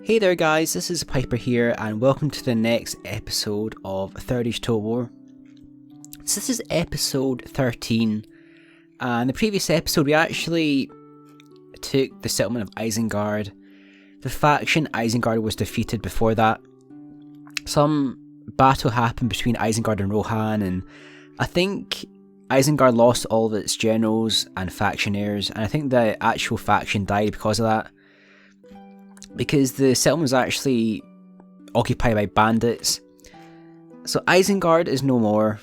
Hey there guys, this is Piper here and welcome to the next episode of Third Age Total War. So this is episode 13, and the previous episode we actually took the settlement of Isengard. The faction Isengard was defeated before that. Some battle happened between Isengard and Rohan, and I think Isengard lost all of its generals and factionaires, and I think the actual faction died because of that. Because the settlement was actually occupied by bandits. So Isengard is no more.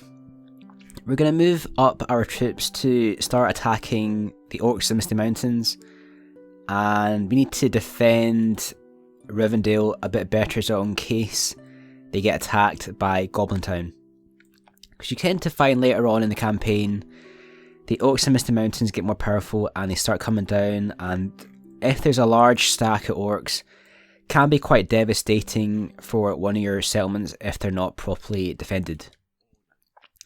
We're going to move up our troops to start attacking the Orcs of the Misty Mountains. And we need to defend Rivendell a bit better so in case they get attacked by Goblin Town. Because you tend to find later on in the campaign, the Orcs of the Misty Mountains get more powerful and they start coming down, and if there's a large stack of orcs, can be quite devastating for one of your settlements if they're not properly defended.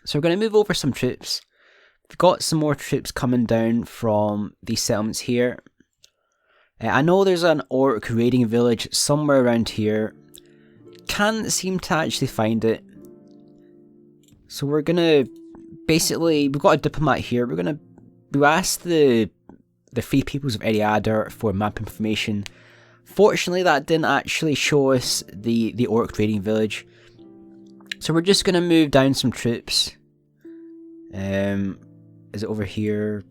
So we're going to move over some troops. We've got some more troops coming down from these settlements here. I know there's an orc raiding village somewhere around here. Can't seem to actually find it. So we're going to basically, we've got a diplomat here. We asked the Free Peoples of Eriador for map information. Fortunately, that didn't actually show us the orc raiding village. So we're just going to move down some troops. Is it over here?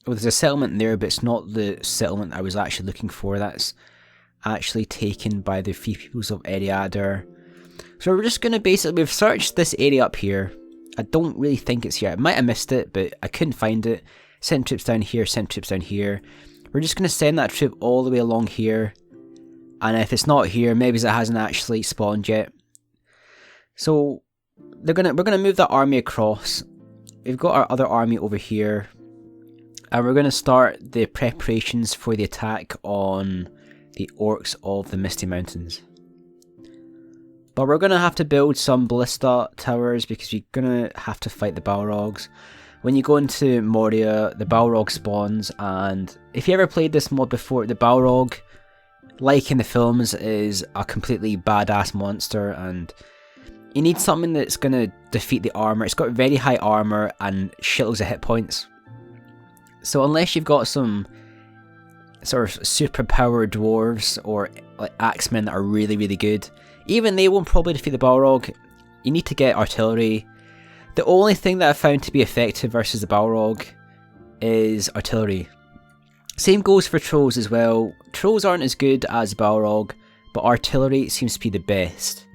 Oh, there's a settlement there, but it's not the settlement I was actually looking for. That's actually taken by the Free Peoples of Eriador. So we're just going to we've searched this area up here. I don't really think it's here. I might have missed it, but I couldn't find it. Send troops down here, send troops down here. We're just going to send that troop all the way along here. And if it's not here, maybe it hasn't actually spawned yet. So we're going to move that army across. We've got our other army over here. And we're going to start the preparations for the attack on the Orcs of the Misty Mountains. But we're going to have to build some ballista towers because we're going to have to fight the Balrogs. When you go into Moria, the Balrog spawns, and if you ever played this mod before, the Balrog, like in the films, is a completely badass monster, and you need something that's going to defeat the armour. It's got very high armour and shitloads of hit points. So unless you've got some sort of super powered dwarves or like axemen that are really, really good, even they won't probably defeat the Balrog. You need to get artillery. The only thing that I found to be effective versus the Balrog is artillery. Same goes for trolls as well. Trolls aren't as good as Balrog, but artillery seems to be the best.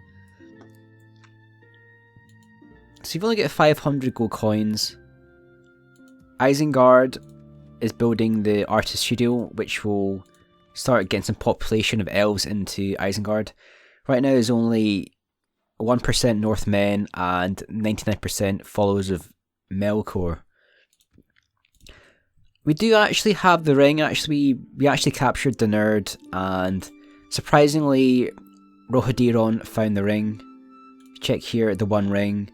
So you've only got 500 gold coins. Isengard is building the artist studio, which will start getting some population of elves into Isengard. Right now there's only 1% Northmen and 99% followers of Melkor. We do actually have the ring. We actually captured the nerd, and surprisingly Rohirrim found the ring. Check here, the one ring.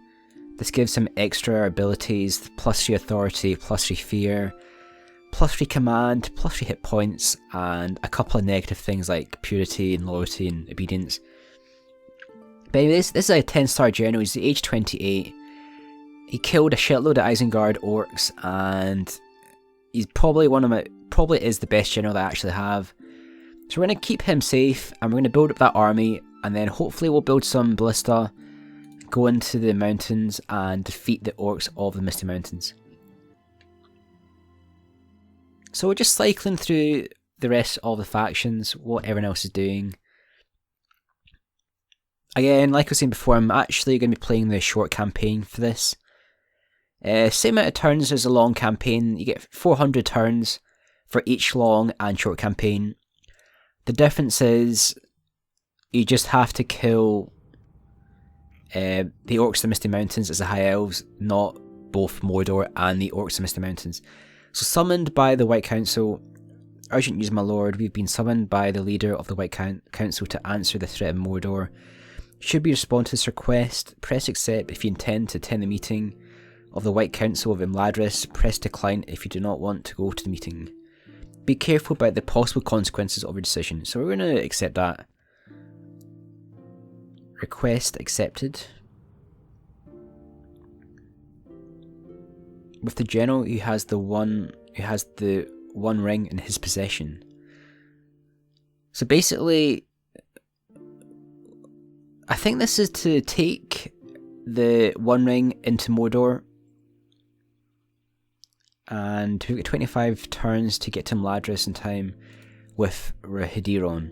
This gives him extra abilities, +3 authority, +3 fear, +3 command, +3 hit points, and a couple of negative things like purity and loyalty and obedience. But anyway, this is a 10-star general. He's age 28. He killed a shitload of Isengard orcs, and he's probably probably is the best general that I actually have. So we're going to keep him safe, and we're going to build up that army, and then hopefully we'll build some ballista, go into the mountains, and defeat the Orcs of the Misty Mountains. So we're just cycling through the rest of the factions, what everyone else is doing. Again, like I was saying before, I'm actually going to be playing the short campaign for this. Same amount of turns as a long campaign. You get 400 turns for each long and short campaign. The difference is you just have to kill the Orcs of the Misty Mountains as the High Elves, not both Mordor and the Orcs of the Misty Mountains. So summoned by the White Council, urgent news my lord, we've been summoned by the leader of the White Council to answer the threat of Mordor. Should we respond to this request, press accept if you intend to attend the meeting of the White Council of Imladris, press decline if you do not want to go to the meeting. be careful about the possible consequences of your decision. So we're going to accept that. Request accepted. With the general who has the one ring in his possession. So basically, I think this is to take the One Ring into Mordor, and we get 25 turns to get to Mladris in time with Rohirrim.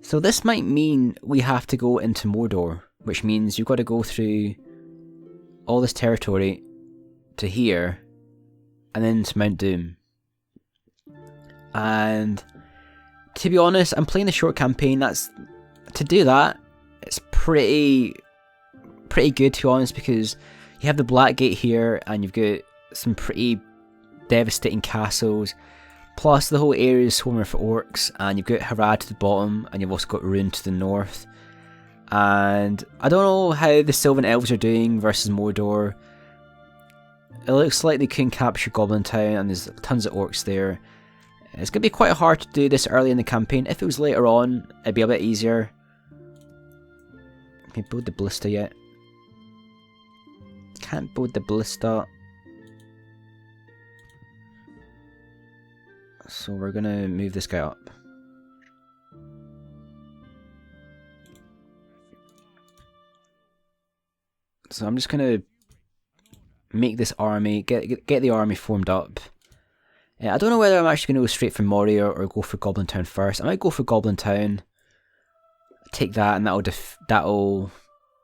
So this might mean we have to go into Mordor, which means you've got to go through all this territory to here, and then to Mount Doom. And to be honest, I'm playing the short campaign. To do that, it's pretty good, to be honest, because you have the Black Gate here, and you've got some pretty devastating castles, plus the whole area is swarming for orcs, and you've got Harad to the bottom, and you've also got Rune to the north. And I don't know how the Sylvan Elves are doing versus Mordor. It looks like they couldn't capture Goblin Town, and there's tons of orcs there. It's going to be quite hard to do this early in the campaign. If it was later on, it'd be a bit easier. Can we build the ballista yet? Can't build the ballista. So we're going to move this guy up. So I'm just going to make this army, get the army formed up. I don't know whether I'm actually going to go straight for Moria or go for Goblin Town first. I might go for Goblin Town, take that, and that'll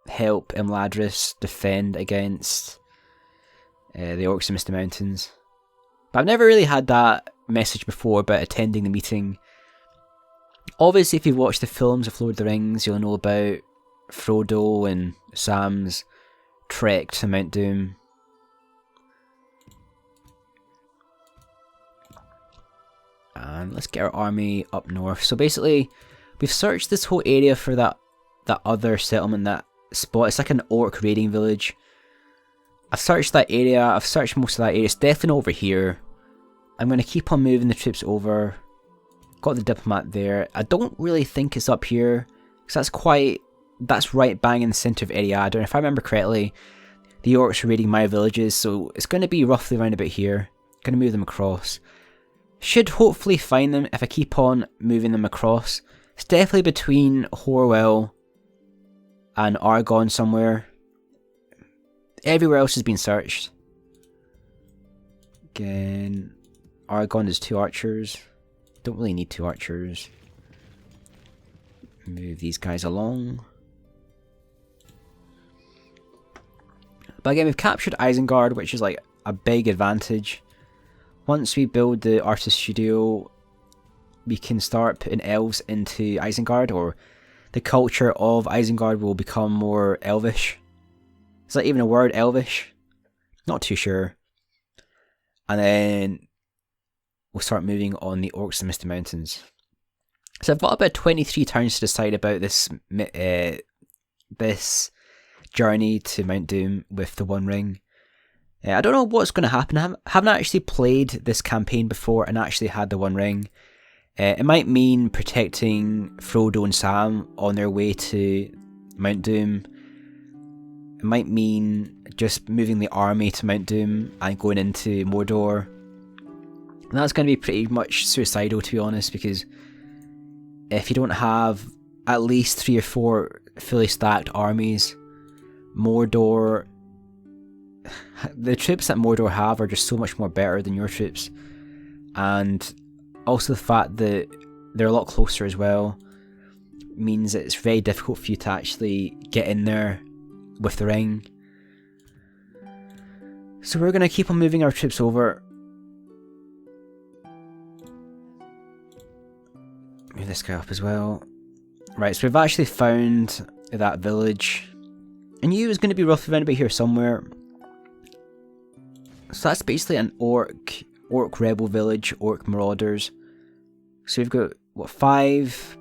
help Imladris defend against the Orcs of Misty Mountains. But I've never really had that message before about attending the meeting. Obviously, if you've watched the films of Lord of the Rings, you'll know about Frodo and Sam's trek to Mount Doom. And let's get our army up north. So basically, we've searched this whole area for that other settlement, that spot. It's like an orc raiding village. I've searched that area. I've searched most of that area. It's definitely over here. I'm going to keep on moving the troops over. Got the diplomat there. I don't really think it's up here, because that's right bang in the centre of Eriador. And if I remember correctly, the orcs are raiding my villages, so it's going to be roughly around about here. Going to move them across. Should hopefully find them if I keep on moving them across. It's definitely between Horwell and Argonne somewhere. Everywhere else has been searched. Again, Argonne is 2 archers. Don't really need 2 archers. Move these guys along. But again, we've captured Isengard, which is like a big advantage. Once we build the artist studio, we can start putting elves into Isengard, or the culture of Isengard will become more elvish. Is that even a word, elvish? Not too sure. And then we'll start moving on the Orcs of the Misty Mountains. So I've got about 23 turns to decide about this journey to Mount Doom with the One Ring. I don't know what's going to happen. I haven't actually played this campaign before and actually had the One Ring. It might mean protecting Frodo and Sam on their way to Mount Doom. It might mean just moving the army to Mount Doom and going into Mordor. And that's going to be pretty much suicidal, to be honest, because if you don't have at least 3 or 4 fully stacked armies, Mordor... the troops that Mordor have are just so much more better than your troops. And also the fact that they're a lot closer as well means that it's very difficult for you to actually get in there with the ring. So we're going to keep on moving our troops over. Move this guy up as well. Right, so we've actually found that village. I knew it was going to be roughly around about here somewhere. So that's basically an orc rebel village, orc marauders. So we've got, what, 5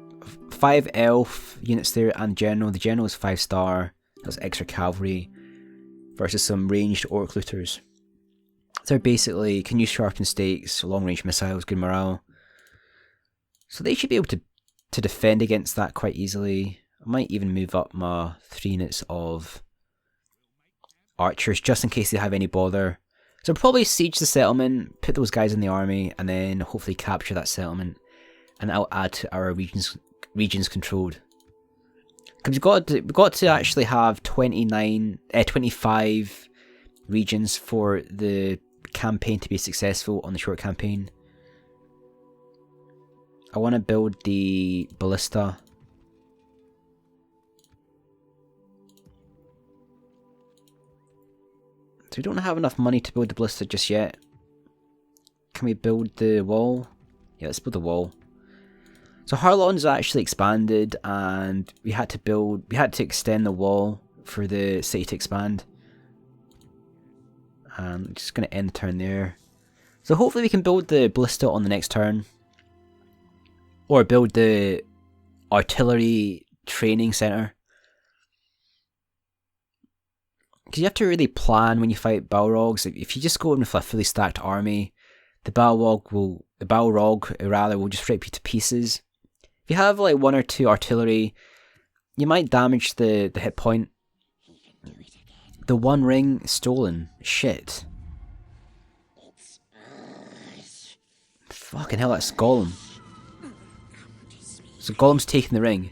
elf units there and general. The general is 5-star. That's extra cavalry versus some ranged orc looters. They're basically can use sharpened stakes, long range missiles, good morale. So they should be able to defend against that quite easily. I might even move up my 3 units of archers just in case they have any bother. So I'll probably siege the settlement, put those guys in the army, and then hopefully capture that settlement. And I'll add to our regions controlled. Because we've got to actually have 25 regions for the campaign to be successful on the short campaign. I want to build the ballista. So we don't have enough money to build the ballista just yet. Can we build the wall? Yeah, let's build the wall. So Harlon's actually expanded, and we had to extend the wall for the city to expand. And I'm just going to end the turn there. So hopefully we can build the ballista on the next turn. Or build the artillery training center. Because you have to really plan when you fight Balrogs. If you just go in with a fully stacked army, the Balrog will just rip you to pieces. If you have like 1 or 2 artillery, you might damage the hit point. The One Ring stolen. Shit. Fucking hell, that's Gollum. So Gollum's taking the ring.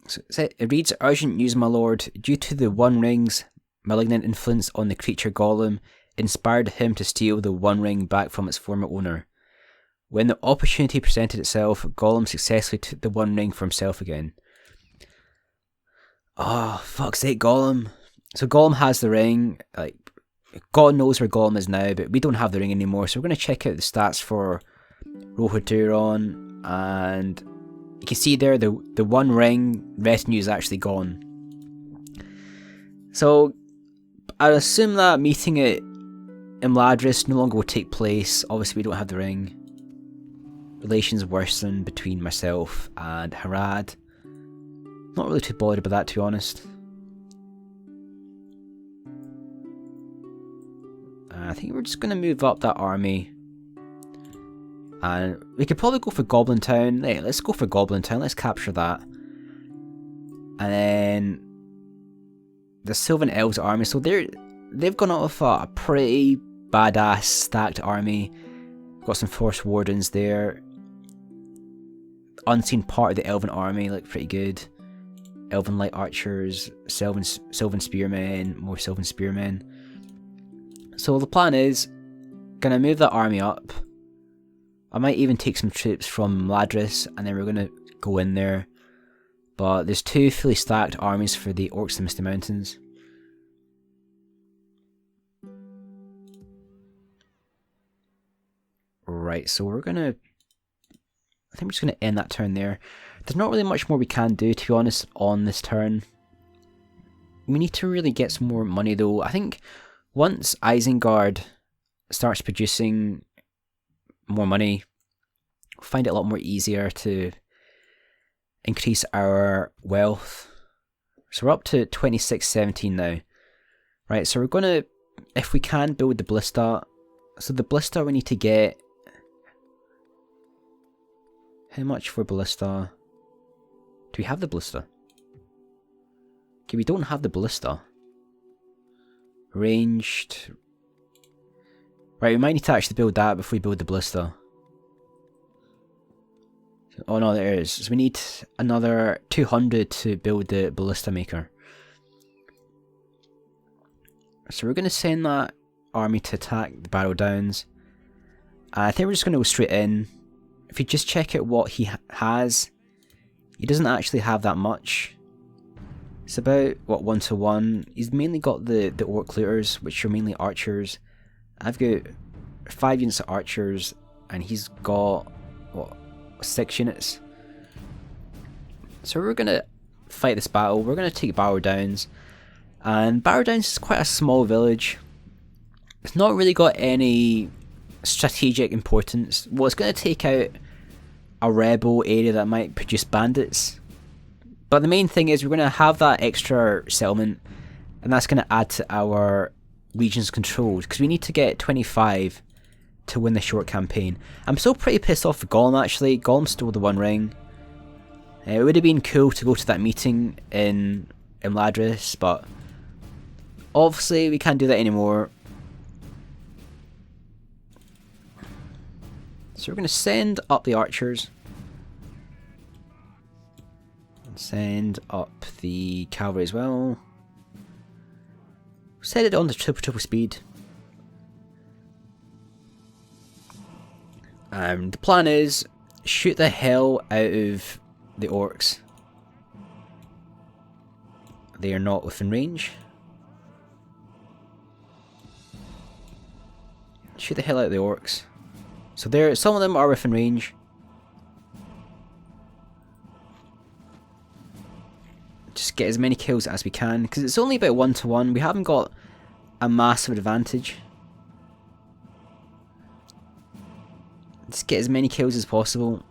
So it reads, urgent news, my lord. Due to the One Ring's malignant influence on the creature Gollum, inspired him to steal the One Ring back from its former owner. When the opportunity presented itself, Gollum successfully took the One Ring for himself again. Oh, fuck's sake, Gollum. So Gollum has the ring. Like, God knows where Gollum is now, but we don't have the ring anymore. So we're going to check out the stats for Rohirrim, and you can see there the One Ring retinue is actually gone. So I assume that meeting at Imladris no longer will take place. Obviously we don't have the ring. Relations worsen between myself and Harad. Not really too bothered about that, to be honest. I think we're just going to move up that army. And we could probably go for Goblin Town. Hey, let's go for Goblin Town. Let's capture that. And then the Sylvan Elves army. So they've gone out with a pretty badass stacked army. Got some Force Wardens there. Unseen part of the Elven army, look pretty good. Elven Light Archers, Sylvan Spearmen, more Sylvan Spearmen. So the plan is, gonna move that army up. I might even take some troops from Ladris, and then we're gonna go in there. But there's 2 fully stacked armies for the Orcs of the Misty Mountains. Right, so I think we're just gonna end that turn there. There's not really much more we can do, to be honest, on this turn. We need to really get some more money though. I think once Isengard starts producing more money, we'll find it a lot more easier to increase our wealth. So we're up to 2617 now. Right, so we're gonna, if we can, build the ballista. So the ballista we need to get, how much for ballista? Do we have the ballista? Okay, we don't have the ballista. Ranged. Right, we might need to actually build that before we build the ballista. Oh no, there is. So we need another 200 to build the ballista maker. So we're going to send that army to attack the Barrow Downs. I think we're just going to go straight in. If you just check out what he has, he doesn't actually have that much. It's about, what, 1-to-1. He's mainly got the Orc Looters, which are mainly archers. I've got 5 units of archers, and he's got, what, 6 units. So we're going to fight this battle. We're going to take Barrow Downs. And Barrow Downs is quite a small village. It's not really got any strategic importance. Well, it's going to take out a rebel area that might produce bandits. But the main thing is we're going to have that extra settlement, and that's going to add to our regions controlled, because we need to get 25 to win the short campaign. I'm still pretty pissed off for Gollum actually. Gollum stole the One Ring. It would have been cool to go to that meeting in Ladris, but obviously we can't do that anymore. So we're going to send up the archers. And send up the cavalry as well. Set it on to triple speed. The plan is shoot the hell out of the orcs. They are not within range. Shoot the hell out of the orcs. So some of them are within range. Just get as many kills as we can, because it's only about 1-to-1. We haven't got a massive advantage. Just get as many kills as possible.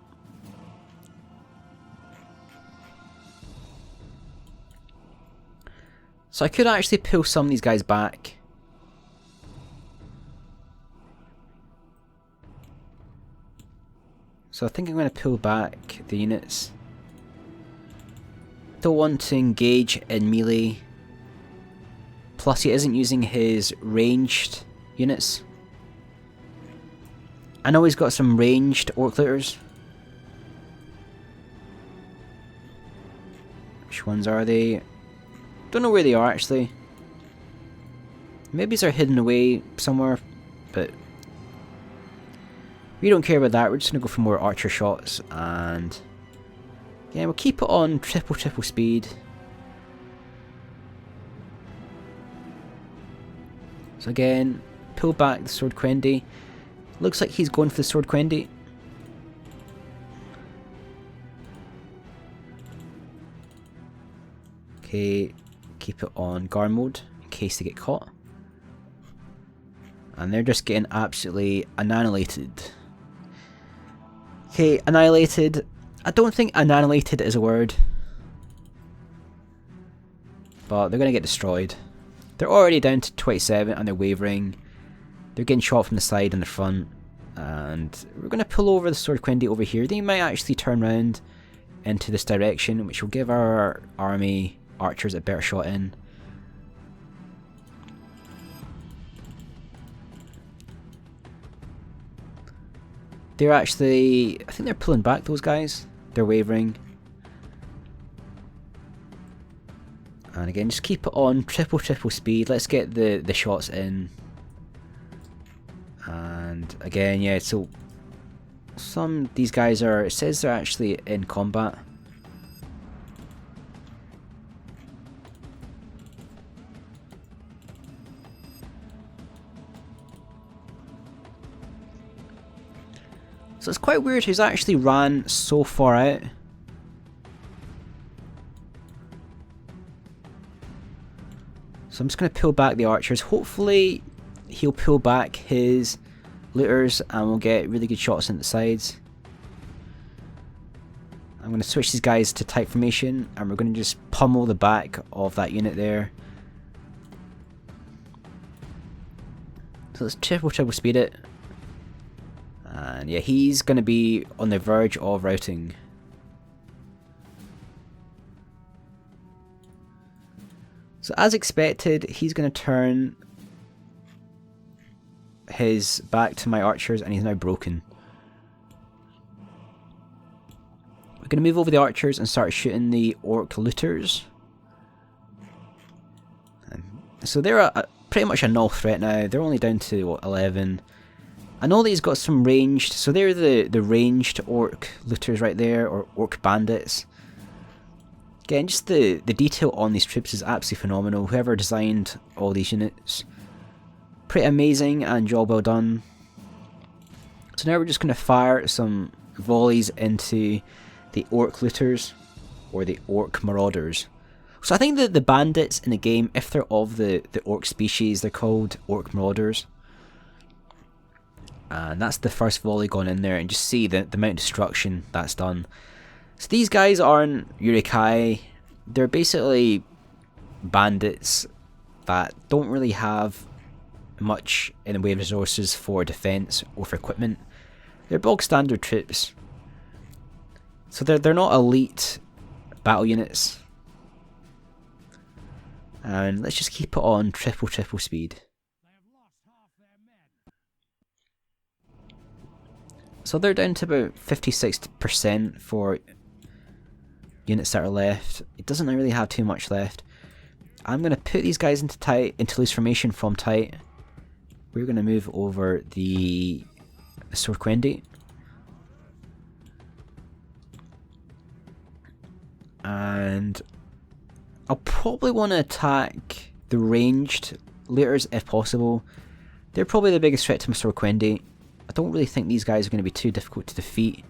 So I could actually pull some of these guys back. So I think I'm going to pull back the units. Don't want to engage in melee. Plus he isn't using his ranged units. I know he's got some ranged orc looters. Which ones are they? Don't know where they are actually. Maybe they're hidden away somewhere, but we don't care about that. We're just gonna go for more archer shots, and yeah, we'll keep it on triple speed. So again, pull back the Sword Quendi. Looks like he's going for the Sword Quendi. Okay, keep it on guard mode in case they get caught. And they're just getting absolutely annihilated. Okay, annihilated. I don't think annihilated is a word. But they're going to get destroyed. They're already down to 27 and they're wavering. They're getting shot from the side and the front. And we're going to pull over the Sword Quendi over here. They might actually turn around into this direction, which will give our army archers a better shot in. They're actually, I think they're pulling back, those guys. They're wavering. And again, just keep it on triple speed. Let's get the shots in. And again, yeah, so these guys are, it says they're actually in combat. So it's quite weird he's actually ran so far out. So I'm just going to pull back the archers. Hopefully he'll pull back his looters and we'll get really good shots in the sides. I'm going to switch these guys to tight formation and we're going to just pummel the back of that unit there. So let's triple speed it. And yeah, he's going to be on the verge of routing. So as expected, he's going to turn his back to my archers and he's now broken. We're going to move over the archers and start shooting the orc looters. So they're pretty much a null threat now. They're only down to what, 11. I know that he's got some ranged, so they're the ranged orc looters right there, or orc bandits. Again, just the detail on these troops is absolutely phenomenal. Whoever designed all these units, pretty amazing and job well done. So now we're just going to fire some volleys into the orc looters, or the orc marauders. So I think that the bandits in the game, if they're of the orc species, they're called orc marauders. And that's the first volley gone in there, and just see the amount of destruction that's done. So these guys aren't Yurikai, They're basically bandits that don't really have much in the way of resources for defense or for equipment. They're bog standard troops. So they're not elite battle units. And let's just keep it on triple speed. So they're down to about 56% for units that are left. It doesn't really have too much left. I'm going to put these guys into loose formation from tight. We're going to move over the Sorquendi. And I'll probably want to attack the ranged looters if possible. They're probably the biggest threat to my Sorquendi. I don't really think these guys are going to be too difficult to defeat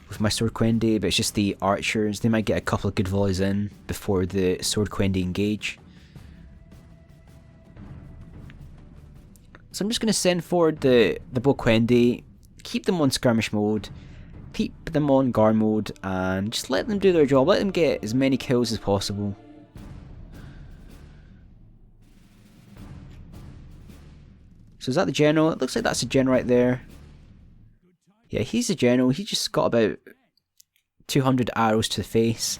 with my Sorquendi, but it's just the archers. They might get a couple of good volleys in before the Sorquendi engage. So I'm just going to send forward the Boquendi, keep them on skirmish mode, keep them on guard mode, and just let them do their job. Let them get as many kills as possible. So is that the general? It looks like that's the general right there. Yeah, he's the general. He just got about 200 arrows to the face.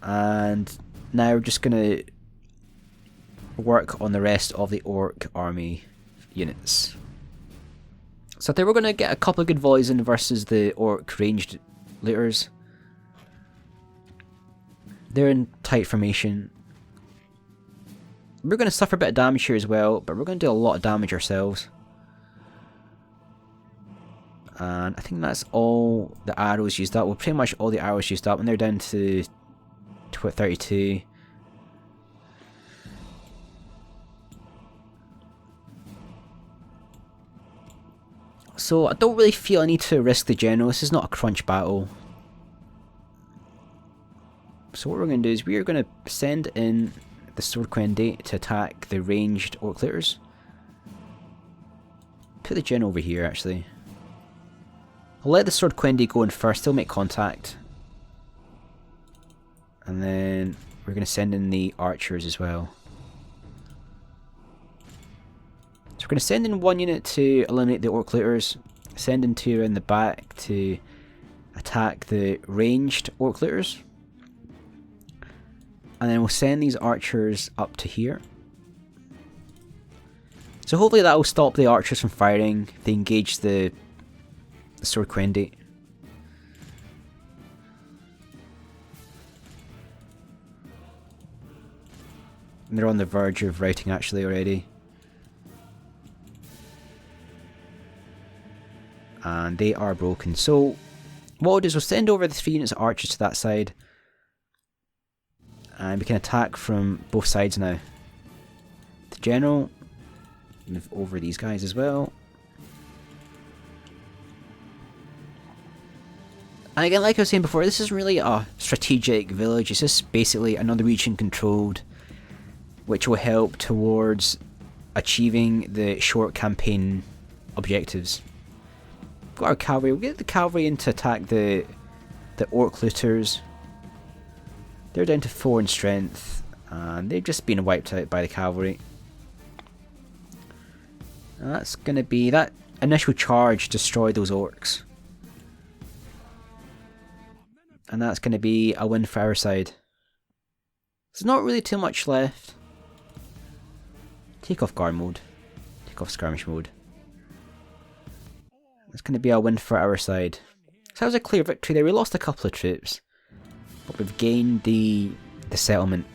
And now we're just going to work on the rest of the orc army units. So I think we're going to get a couple of good volleys in versus the orc ranged looters. They're in tight formation. We're going to suffer a bit of damage here as well, but we're going to do a lot of damage ourselves. And I think that's all the arrows used up. Well, pretty much all the arrows used up, and they're down to 32. So I don't really feel I need to risk the general. This is not a crunch battle. So what we're going to do is we are going to send in the Sorquendi to attack the ranged orc looters. Put the general over here actually. I'll let the Sorquendi go in first, he'll make contact. And then we're going to send in the archers as well. So we're going to send in one unit to eliminate the orc looters, send in two around the back to attack the ranged orc looters. And then we'll send these archers up to here. So hopefully that will stop the archers from firing if they engage the Sorquendi. And they're on the verge of routing actually already. And they are broken. So what we'll do is we'll send over the 3 units of archers to that side. And we can attack from both sides now. The general, move over these guys as well. And again, like I was saying before, this isn't really a strategic village. It's just basically another region controlled, which will help towards achieving the short campaign objectives. Got our cavalry. We'll get the cavalry in to attack the orc looters. They're down to 4 in strength, and they've just been wiped out by the cavalry. And that's going to be that initial charge destroyed those orcs. And that's going to be a win for our side. There's not really too much left. Take off guard mode. Take off skirmish mode. That's going to be a win for our side. So that was a clear victory there. We lost a couple of troops, but we've gained the settlement.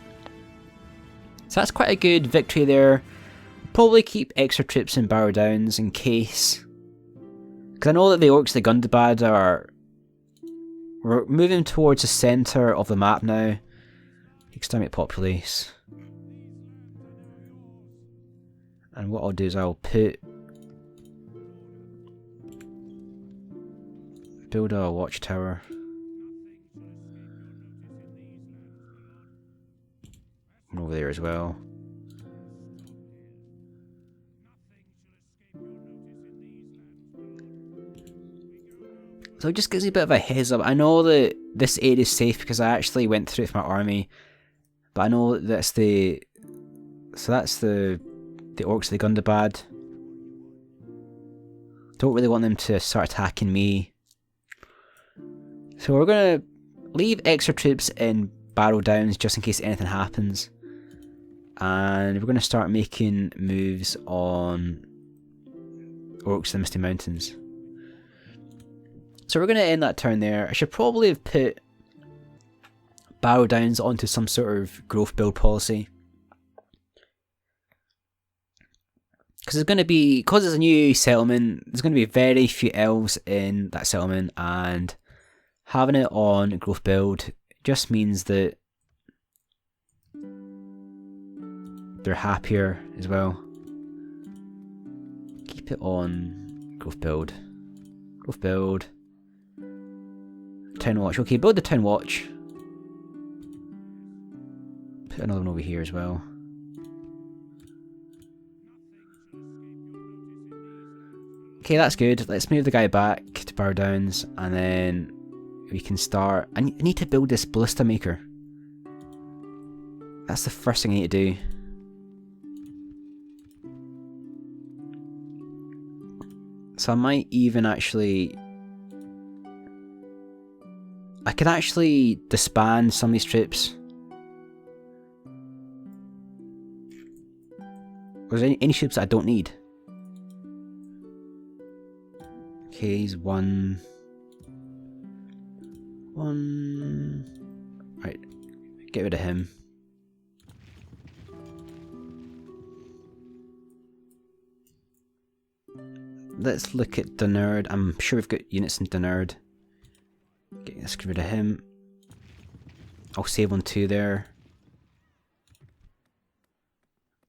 So that's quite a good victory there. Probably keep extra troops in Barrow Downs in case. Because I know that the orcs, the Gundabad, we're moving towards the centre of the map now. Exterminate populace. And what I'll do is I'll build a watchtower. And over there as well. So it just gives me a bit of a heads up. I know that this area is safe because I actually went through it with my army. But I know that's the... So that's the orcs of the Gundabad. Don't really want them to start attacking me. So we're going to leave extra troops in Barrow Downs just in case anything happens. And we're going to start making moves on Orcs of the Misty Mountains. So we're going to end that turn there. I should probably have put Barrow Downs onto some sort of growth build policy. Because it's going to be, because it's a new settlement, there's going to be very few elves in that settlement, and having it on growth build just means that they're happier as well. Keep it on growth build. Growth build. Town watch. Okay, build the town watch. Put another one over here as well. Okay, that's good. Let's move the guy back to Barrow Downs, and then we can start. I need to build this ballista maker. That's the first thing I need to do. So I might even actually... I could actually disband some of these troops. Was there any troops that I don't need? Okay, he's one. Right, get rid of him. Let's look at Dunard. I'm sure we've got units in Dunard. Let's get rid of him. I'll save on 2 there.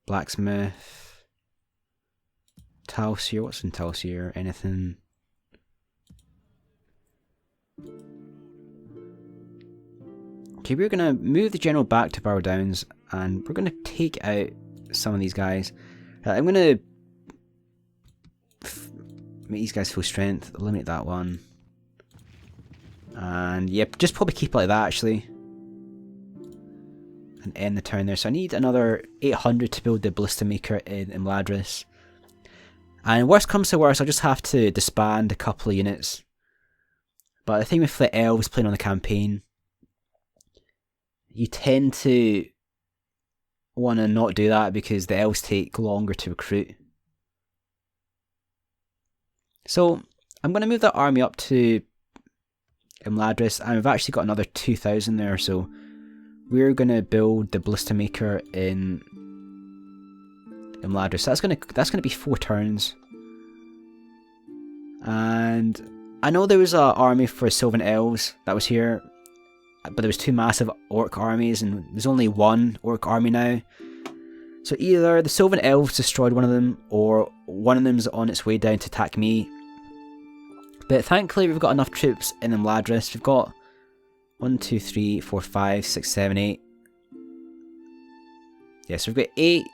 Blacksmith. Talsier. What's in Talsier? Anything? Okay, we're going to move the general back to Barrow Downs, and we're going to take out some of these guys. I'm going to make these guys full strength, eliminate that one. And yep, just probably keep it like that actually. And end the turn there. So I need another 800 to build the ballista maker in Imladris. And worst comes to worst, I'll just have to disband a couple of units. But the thing with the elves playing on the campaign, you tend to want to not do that because the elves take longer to recruit. So I'm going to move that army up to Imladris, and we've actually got another 2,000 there, so we're going to build the ballista maker in Imladris. So that's gonna be 4 turns. And I know there was an army for Sylvan Elves that was here, but there was 2 massive orc armies, and there's only 1 orc army now. So either the Sylvan Elves destroyed one of them, or one of them's on its way down to attack me. But thankfully we've got enough troops in Imladris. We've got 1, 2, 3, 4, 5, 6, 7, 8. Yeah, so we've got 8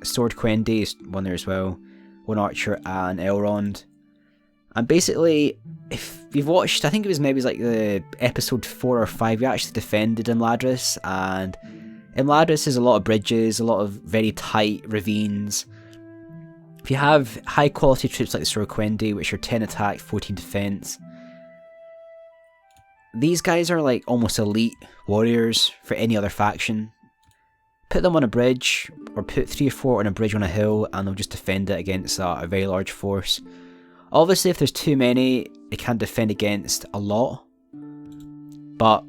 sword Quendi, one there as well, 1 archer and Elrond. And basically, if you've watched, I think it was maybe like the episode 4 or 5, we actually defended Imladris, and Imladris has a lot of bridges, a lot of very tight ravines. If you have high quality troops like the Sword Quendi, which are 10 attack, 14 defense, these guys are like almost elite warriors for any other faction. Put them on a bridge, or put 3 or 4 on a bridge on a hill, and they'll just defend it against a very large force. Obviously, if there's too many, they can't defend against a lot, but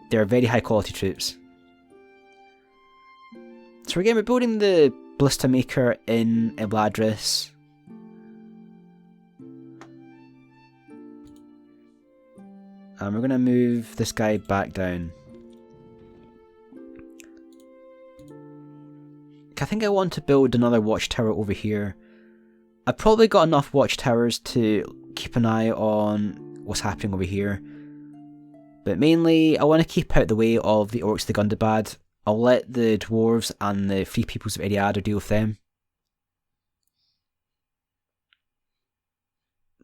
they're very high quality troops. So again, we're building the ballista maker in Imladris. And we're going to move this guy back down. I think I want to build another watchtower over here. I've probably got enough watchtowers to keep an eye on what's happening over here. But mainly, I want to keep out the way of the orcs of the Gundabad. I'll let the dwarves and the free peoples of Eriador deal with them.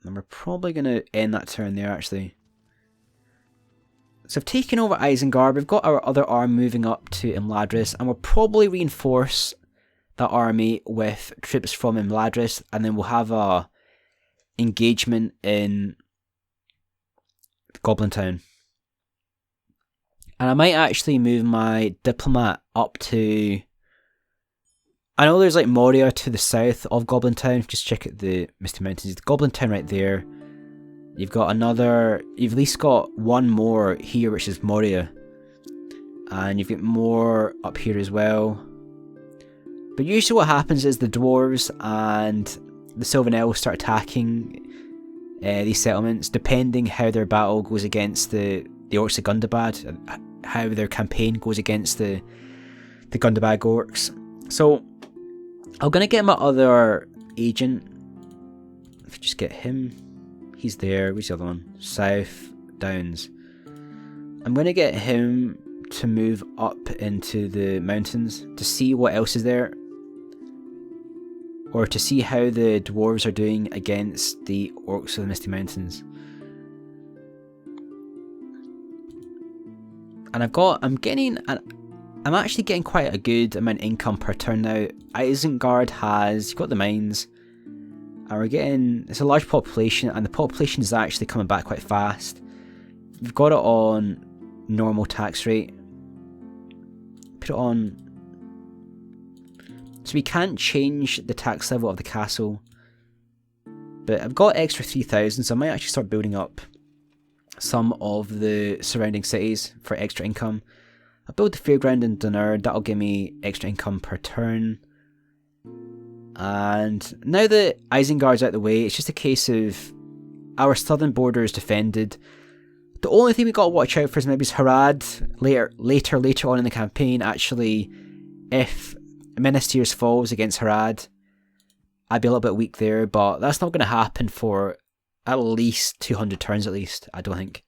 And we're probably going to end that turn there actually. So I've taken over Isengard, we've got our other arm moving up to Imladris, and we'll probably reinforce that army with troops from Imladris, and then we'll have a engagement in Goblin Town. And I might actually move my diplomat up to... I know there's like Moria to the south of Goblin Town. Just check out the Misty Mountains. The Goblin Town right there. You've got another... You've at least got one more here, which is Moria. And you've got more up here as well. But usually what happens is the dwarves and the Sylvan Elves start attacking these settlements, depending how their battle goes against the Orcs of Gundabad, and how their campaign goes against the Gundabad Orcs. So I'm going to get my other agent. If you just get him, he's there. Where's the other one? South Downs. I'm going to get him to move up into the mountains to see what else is there, or to see how the dwarves are doing against the Orcs of the Misty Mountains. And I'm actually getting quite a good amount of income per turn now. Isengard you've got the mines, and it's a large population, and the population is actually coming back quite fast. We've got it on normal tax rate. Put it on... So we can't change the tax level of the castle. But I've got extra 3,000, so I might actually start building up some of the surrounding cities for extra income. I'll build the fairground in Dunur, that'll give me extra income per turn. And now that Isengard's out of the way, it's just a case of our southern border is defended. The only thing we got to watch out for is maybe Harad later on in the campaign. Actually, if Minas Tirith falls against Harad, I'd be a little bit weak there, but that's not going to happen for at least 200 turns at least, I don't think.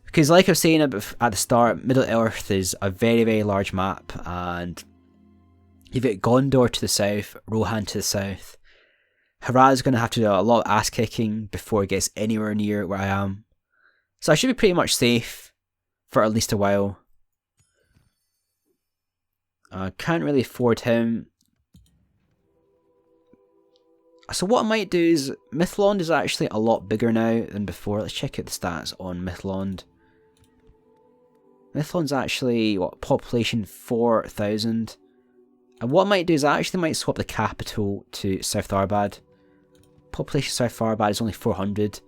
Because like I was saying at the start, Middle-earth is a very, very large map, and you've got Gondor to the south, Rohan to the south. Harad's going to have to do a lot of ass kicking before it gets anywhere near where I am. So I should be pretty much safe for at least a while. I can't really afford him. So what I might do is, Mythlond is actually a lot bigger now than before. Let's check out the stats on Mythlond. Mythlond's actually, population 4,000. And what I might do is I actually might swap the capital to South Arbad. Population South Arbad is only 400.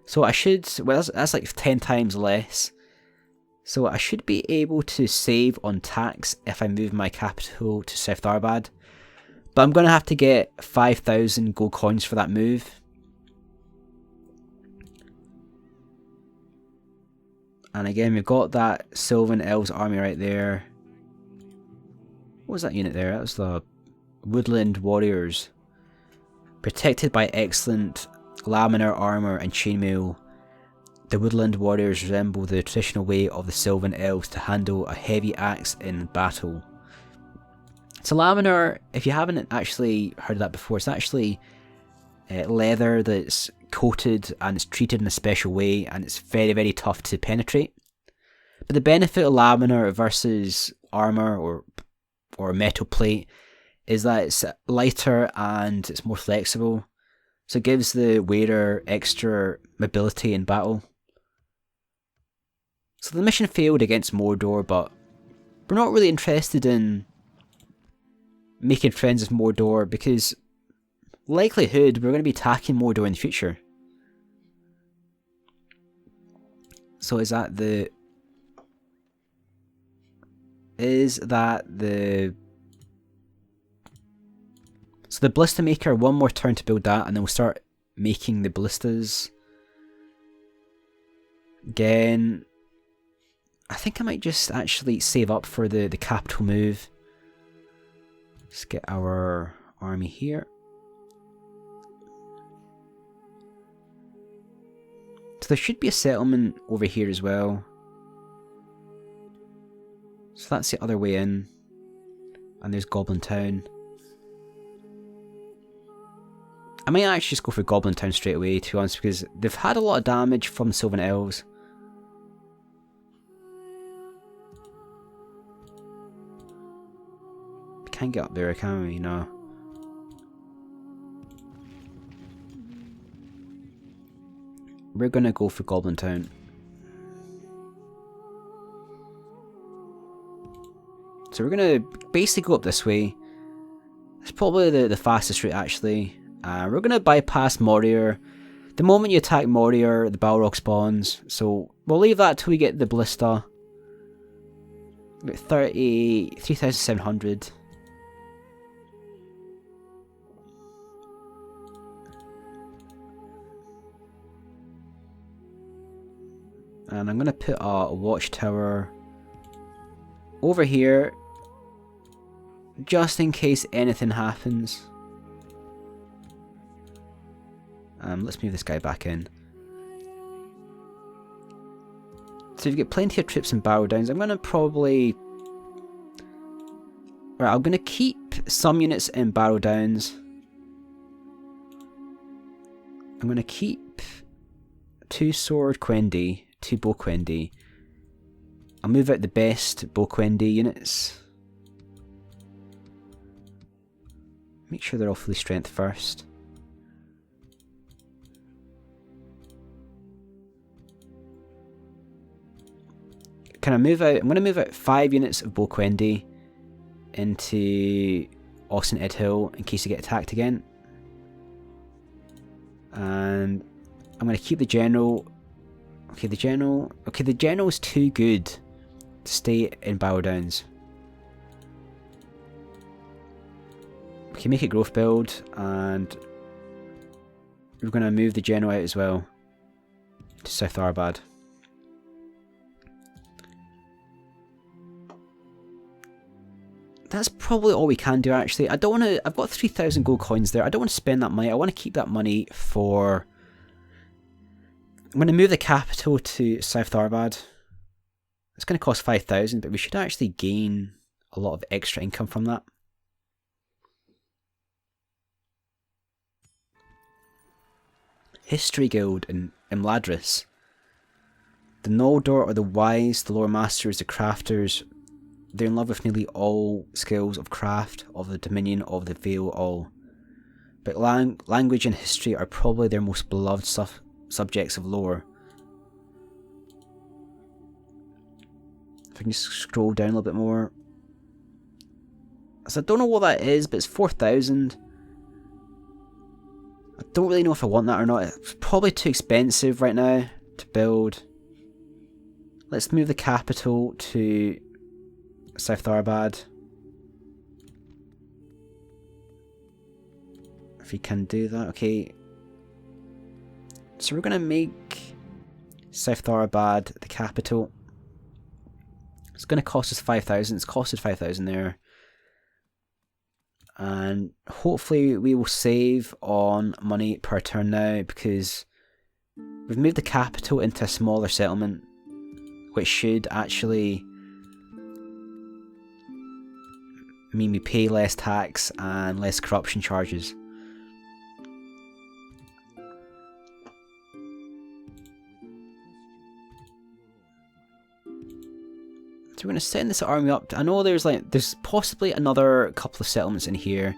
So I should, well that's like 10 times less. So I should be able to save on tax if I move my capital to South Arbad. But I'm going to have to get 5,000 gold coins for that move. And again, we've got that Sylvan Elves army right there. What was that unit there? That was the Woodland Warriors. Protected by excellent laminar armour and chainmail, the Woodland Warriors resemble the traditional way of the Sylvan Elves to handle a heavy axe in battle. So laminar, if you haven't actually heard of that before, it's actually leather that's coated and it's treated in a special way, and it's very, very tough to penetrate. But the benefit of laminar versus armour or metal plate is that it's lighter and it's more flexible. So it gives the wearer extra mobility in battle. So the mission failed against Mordor, but we're not really interested in making friends with Mordor because likelihood we're going to be attacking Mordor in the future. So is that the... So the Ballista Maker, one more turn to build that, and then we'll start making the ballistas. Again, I think I might just actually save up for the capital move. Let's get our army here. So there should be a settlement over here as well. So that's the other way in. And there's Goblin Town. I might actually just go for Goblin Town straight away, to be honest, because they've had a lot of damage from the Sylvan Elves. can't get up there, can we? No. We're gonna go for Goblin Town. So we're gonna basically go up this way. It's probably the fastest route actually. We're gonna bypass Morier. The moment you attack Morier, the Balrog spawns. So we'll leave that till we get the Ballista. About 3,700. And I'm gonna put a watchtower over here, just in case anything happens. Let's move this guy back in. So you've got plenty of troops and barrel downs. I'm gonna probably... Right, I'm gonna keep some units in barrel downs. I'm gonna keep 2 sword Quendi, 2 bow Quendi. I'll move out the best bow Quendi units. Make sure they're all fully strength first. Can I move out? I'm going to move out 5 units of bow Quendi into Austin Edhill in case they get attacked again. And I'm going to keep the general. Okay, the general. Okay, the general is too good to stay in Barrow Downs. We can make it growth build, and we're going to move the general out as well to South Arbad. That's probably all we can do actually. I don't want to. I've got 3,000 gold coins there. I don't want to spend that money. I want to keep that money for. I'm going to move the capital to South Arbad. It's going to cost 5,000, but we should actually gain a lot of extra income from that. History Guild in Imladris. The Noldor are the wise, the lore masters, the crafters. They're in love with nearly all skills of craft, of the dominion of the Vale all. But language and history are probably their most beloved subjects of lore. If I can just scroll down a little bit more. So I don't know what that is, but it's 4,000. I don't really know if I want that or not. It's probably too expensive right now to build. Let's move the capital to South Arbad. If we can do that, okay. So we're going to make South Arbad the capital. It's going to cost us 5,000. It's costed 5,000 there. And hopefully we will save on money per turn now, because we've moved the capital into a smaller settlement, which should actually mean we pay less tax and less corruption charges. So we're going to send this army up. I know there's possibly another couple of settlements in here.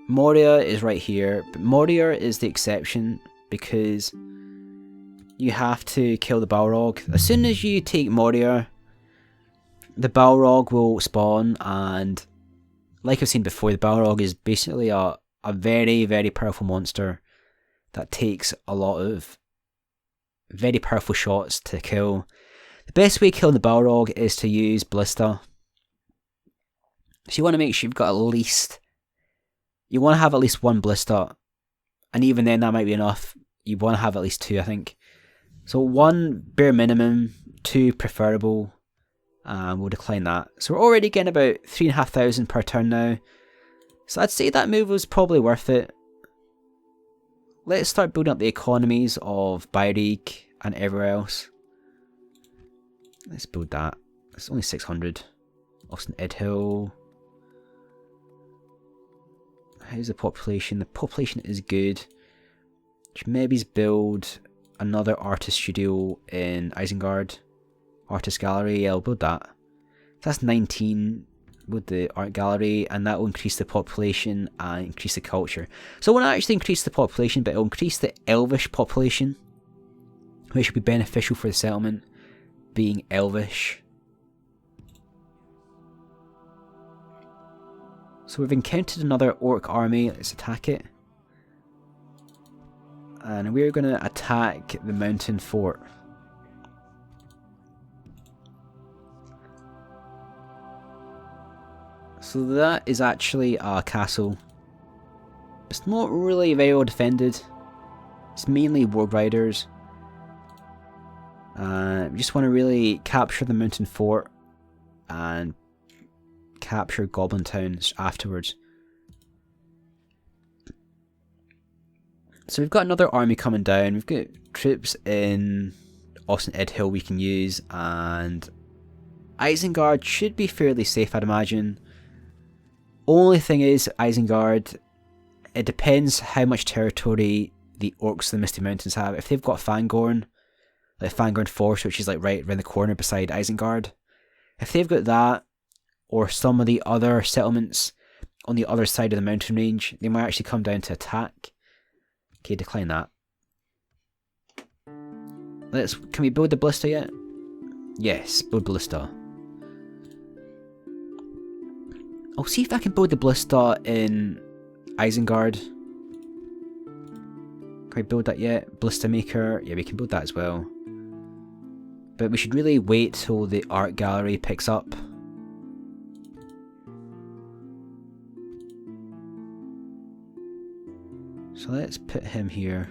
Moria is right here, but Moria is the exception because you have to kill the Balrog. As soon as you take Moria, the Balrog will spawn, and like I've seen before, the Balrog is basically a very, very powerful monster that takes a lot of very powerful shots to kill. The best way of killing the Balrog is to use Ballista. So you want to make sure you've got at least... You want to have at least 1 Ballista. And even then that might be enough. You want to have at least 2, I think. So 1 bare minimum, 2 preferable. And we'll decline that. So we're already getting about 3,500 per turn now. So I'd say that move was probably worth it. Let's start building up the economies of Bairig and everywhere else. Let's build that. It's only 600. Austin Edhill. How's the population? The population is good. Should maybe build another artist studio in Isengard. Artist gallery, yeah, I'll build that. That's 19. with the art gallery, and that will increase the population and increase the culture. So it won't actually increase the population, but it will increase the Elvish population, which will be beneficial for the settlement, being Elvish. So we've encountered another orc army. Let's attack it. And we're going to attack the mountain fort. So that is actually a castle. It's not really very well defended. It's mainly warg riders. We just want to really capture the mountain fort and capture Goblin Town afterwards. So we've got another army coming down. We've got troops in Austin Edhill we can use, and Isengard should be fairly safe, I'd imagine. Only thing is, Isengard, it depends how much territory the orcs of the Misty Mountains have. If they've got Fangorn, like Fangorn Forest, which is like right around the corner beside Isengard, if they've got that, or some of the other settlements on the other side of the mountain range, they might actually come down to attack. Okay, decline that. Can we build the ballista yet? Yes, build ballista. I'll see if I can build the ballista in Isengard. Can we build that yet? Ballista maker, yeah, we can build that as well. But we should really wait till the art gallery picks up. So let's put him here.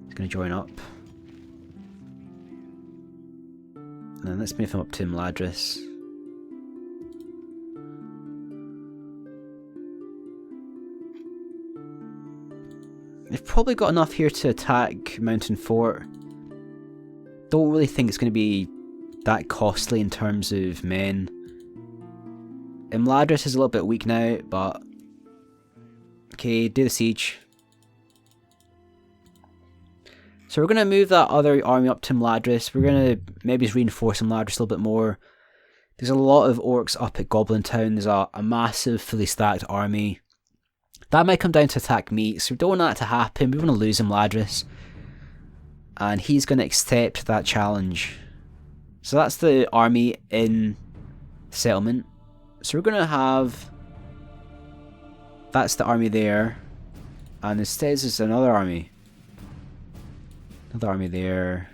He's going to join up. And let's move him up to Mladris. They've probably got enough here to attack Mountain Fort. Don't really think it's going to be that costly in terms of men. Mladris is a little bit weak now, but okay, do the siege. So we're going to move that other army up to Mladris. We're going to maybe reinforce Mladris a little bit more. There's a lot of orcs up at Goblin Town. There's a massive, fully stacked army. That might come down to attack me, so we don't want that to happen. We want to lose Mladris. And he's going to accept that challenge. So that's the army in the settlement. So we're going to have... That's the army there. And instead there's another army. Another army there.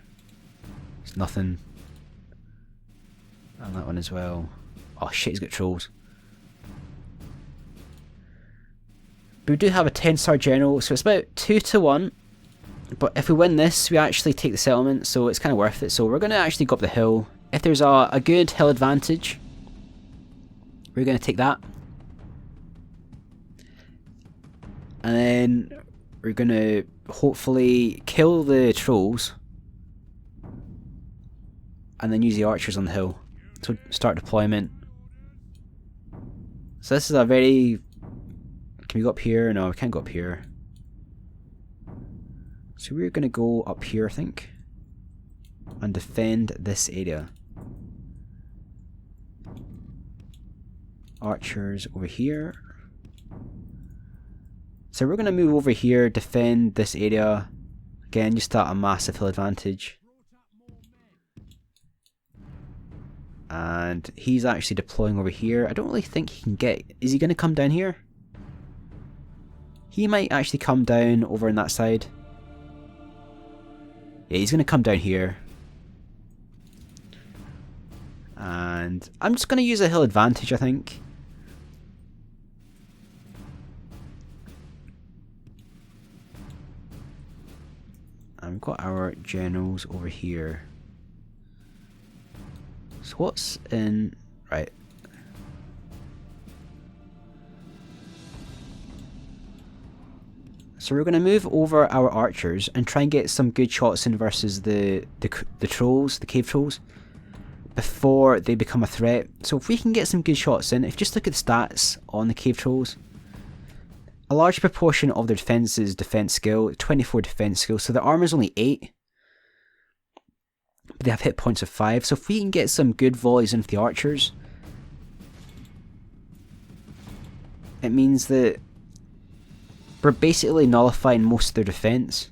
There's nothing. And that one as well. Oh shit, he's got trolls. But we do have a 10-star general, so it's about 2-1. But if we win this, we actually take the settlement, so it's kind of worth it. So we're going to actually go up the hill. If there's a good hill advantage, we're going to take that. And then we're going to hopefully kill the trolls. And then use the archers on the hill to start deployment. So this is a very... Can we go up here? No, we can't go up here. So we're going to go up here, I think. And defend this area. Archers over here. So we're going to move over here, defend this area. Again, just at a massive hill advantage. And he's actually deploying over here. I don't really think he can get... Is he going to come down here? He might actually come down over on that side. Yeah, he's going to come down here. And I'm just going to use a hill advantage, I think. And we've got our generals over here. So what's in... Right. So we're going to move over our archers and try and get some good shots in versus the trolls, the cave trolls, before they become a threat. So if we can get some good shots in, if you just look at the stats on the cave trolls, a large proportion of their defense is defense skill, 24 defense skill, so their armor is only 8. But they have hit points of 5, so if we can get some good volleys into the archers, it means that we're basically nullifying most of their defense.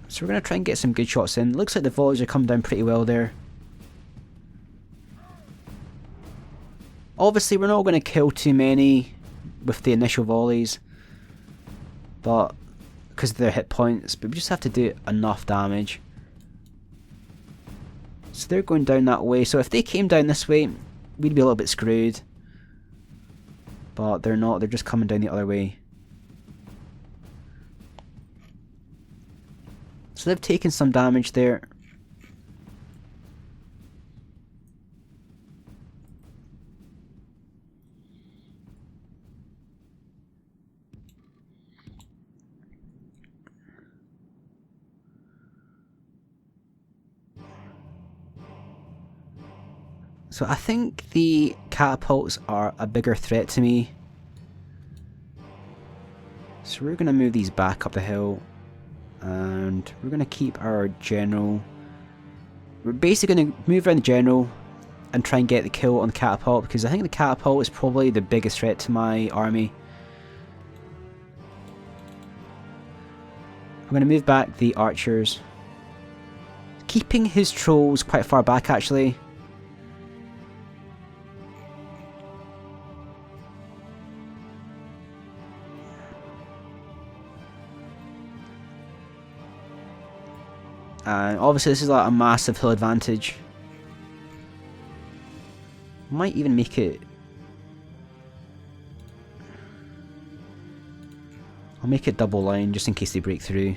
So we're going to try and get some good shots in. Looks like the volleys are coming down pretty well there. Obviously we're not going to kill too many with the initial volleys, but because of their hit points, but we just have to do enough damage. So they're going down that way, so if they came down this way, we'd be a little bit screwed. But they're not, they're just coming down the other way. So they've taken some damage there. So I think the catapults are a bigger threat to me. So we're going to move these back up the hill. And we're going to keep our general. We're basically going to move around the general and try and get the kill on the catapult, because I think the catapult is probably the biggest threat to my army. I'm going to move back the archers. Keeping his trolls quite far back actually. And obviously this is like a massive hill advantage. Might even make it... I'll make it double line just in case they break through.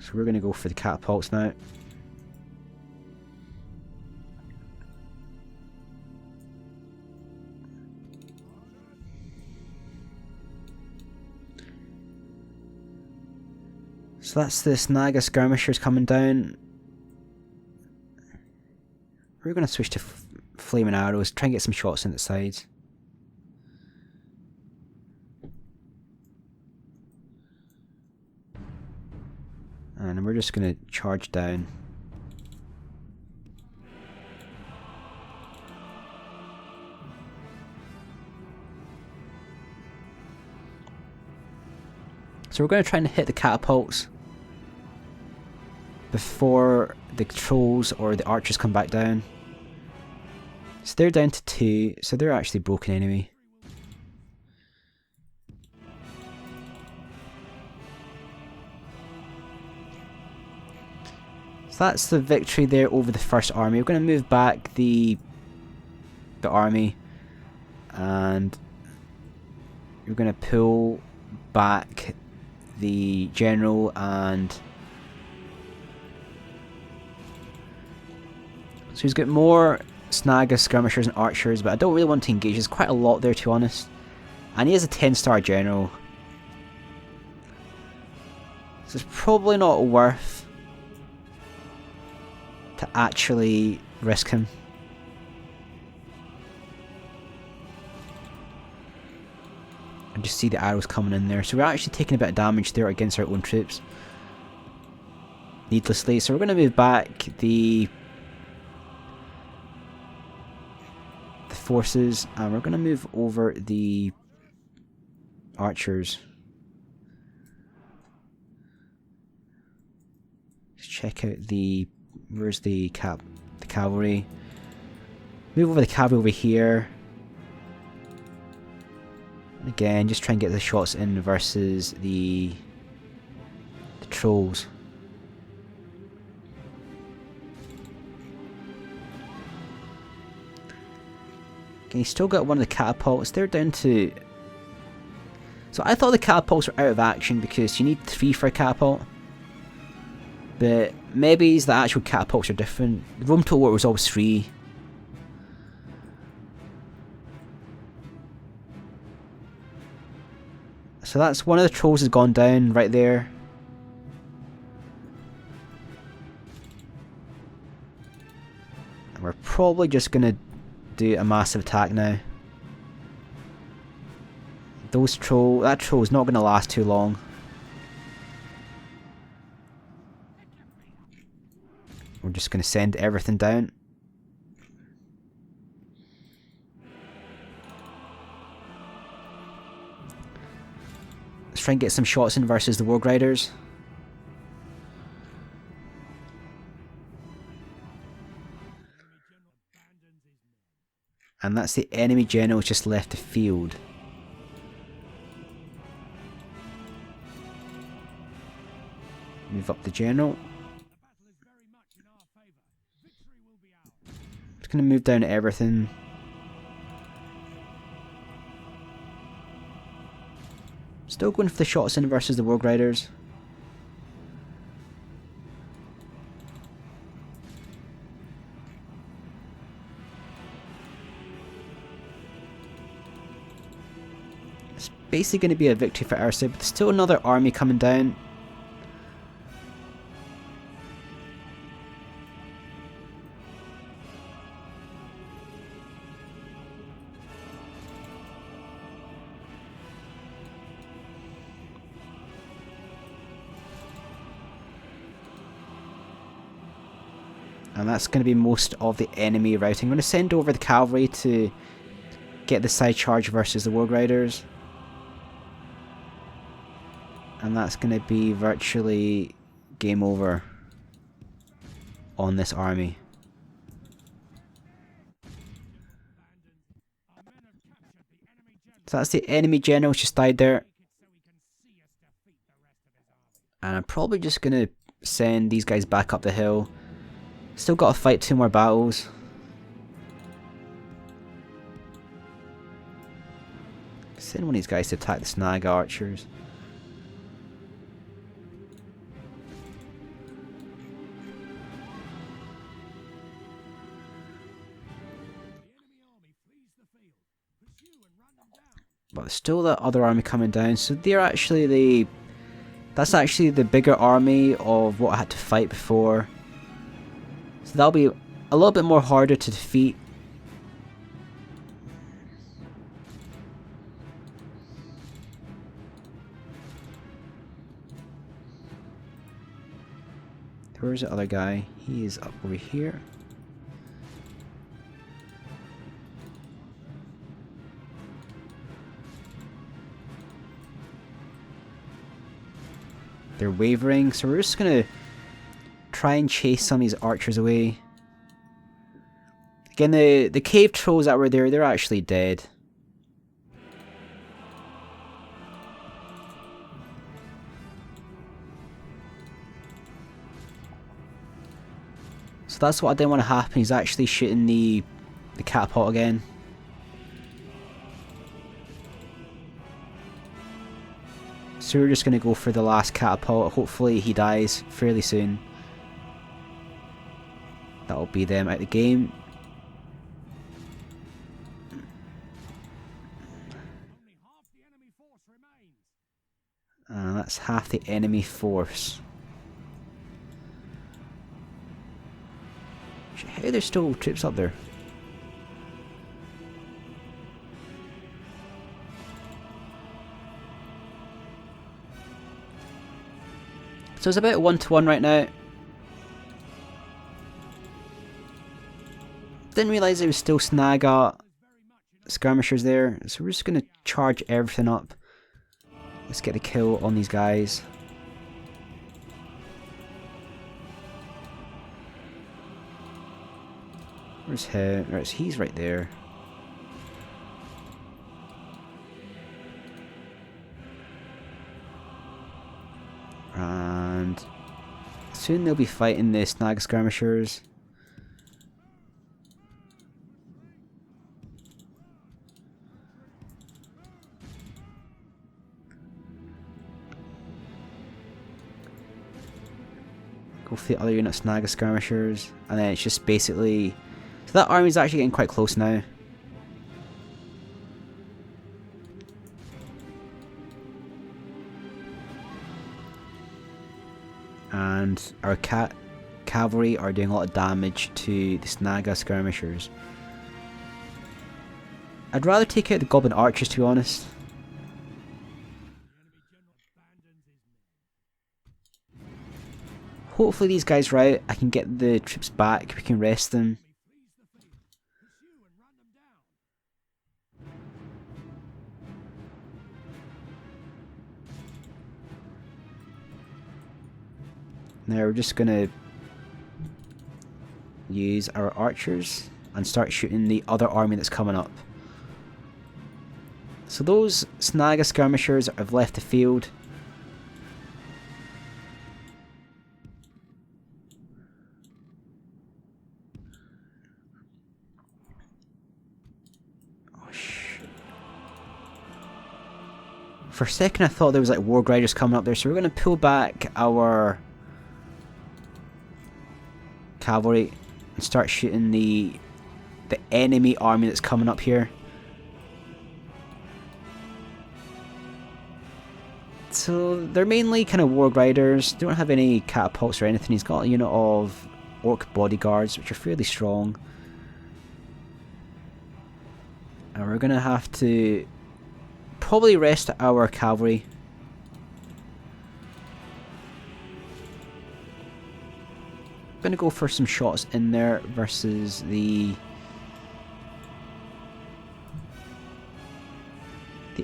So we're going to go for the catapults now. So that's the Snaga skirmishers coming down. We're going to switch to flaming arrows, try and get some shots in the sides. And we're just going to charge down. So we're going to try and hit the catapults before the trolls or the archers come back down. So they're down to 2, so they're actually broken anyway. So that's the victory there over the first army. We're going to move back the army, and we're going to pull back the general, and so he's got more Snaga skirmishers and archers, but I don't really want to engage. There's quite a lot there, to be honest, and he has a 10-star general, so it's probably not worth to actually risk him. And just see the arrows coming in there. So we're actually taking a bit of damage there against our own troops needlessly. So we're going to move back the forces, and we're going to move over the archers. Let's check out the... where's the cavalry? Move over the cavalry over here. Again, just try and get the shots in versus the trolls. Okay, you still got one of the catapults. They're down to... So I thought the catapults were out of action because you need 3 for a catapult. But maybe the actual catapults are different. The Rome Total War was always 3. So that's one of the trolls has gone down right there. And we're probably just going to do a massive attack now. That troll is not going to last too long. We're just going to send everything down. Let's try and get some shots in versus the Warg Riders. And that's the enemy general just left the field. Move up the general. Just going to move down everything. Still going for the shots in versus the Warg Riders. It's basically going to be a victory for our side, but there's still another army coming down. And that's going to be most of the enemy routing. I'm going to send over the cavalry to get the side charge versus the Warg Riders. And that's going to be virtually game over on this army. So that's the enemy general just died there. And I'm probably just going to send these guys back up the hill. Still got to fight 2 more battles. Send one of these guys to attack the snag archers. But there's still that other army coming down, so they're actually that's actually the bigger army of what I had to fight before. So that'll be a little bit more harder to defeat. Where's the other guy? He is up over here. They're wavering, so we're just gonna try and chase some of these archers away. Again, the cave trolls that were there, they're actually dead. So that's what I didn't want to happen. He's actually shooting the catapult again. So we're just going to go for the last catapult. Hopefully he dies fairly soon. That'll be them out of the game. And that's half the enemy force. How are there still troops up there? So it's about 1-to-1 right now. Didn't realise there was still snag skirmishers there, so we're just going to charge everything up. Let's get a kill on these guys. Where's him? Right, so he's right there. And soon they'll be fighting the snag skirmishers. Go for the other unit snag skirmishers, and then it's just basically. So that army's actually getting quite close now. And our cavalry are doing a lot of damage to the Snaga skirmishers. I'd rather take out the goblin archers, to be honest. hopefully these guys are out. I can get the troops back. We can rest them. Now we're just gonna use our archers and start shooting the other army that's coming up. So those Snaga skirmishers have left the field. Oh shit. For a second I thought there was like Warg Riders coming up there, so we're going to pull back our cavalry and start shooting the enemy army that's coming up here. So they're mainly kind of Warg Riders. They don't have any catapults or anything. He's got a unit of Orc bodyguards, which are fairly strong. And we're going to have to probably rest our cavalry. I'm going to go for some shots in there versus the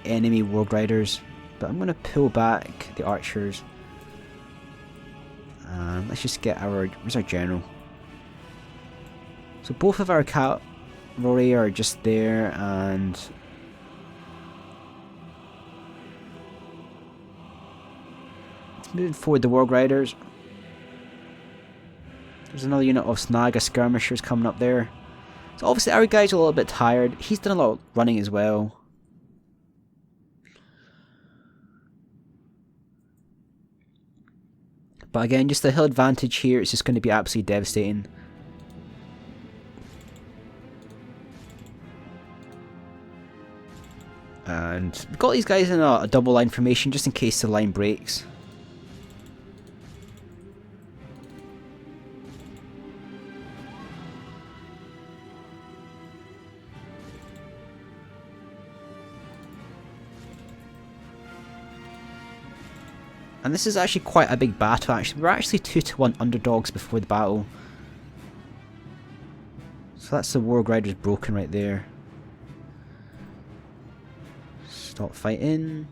enemy Warg Riders. But I'm going to pull back the archers. And let's just get our... Where's our general? So both of our cavalry are just there, and... Let's move forward the Warg Riders. There's another unit of Snaga skirmishers coming up there. So obviously our guy's a little bit tired. He's done a lot of running as well. But again, just the hill advantage here is just going to be absolutely devastating. And we've got these guys in a double line formation just in case the line breaks. And this is actually quite a big battle actually. We're actually 2-1 underdogs before the battle. So that's the Warg Riders broken right there. Stop fighting.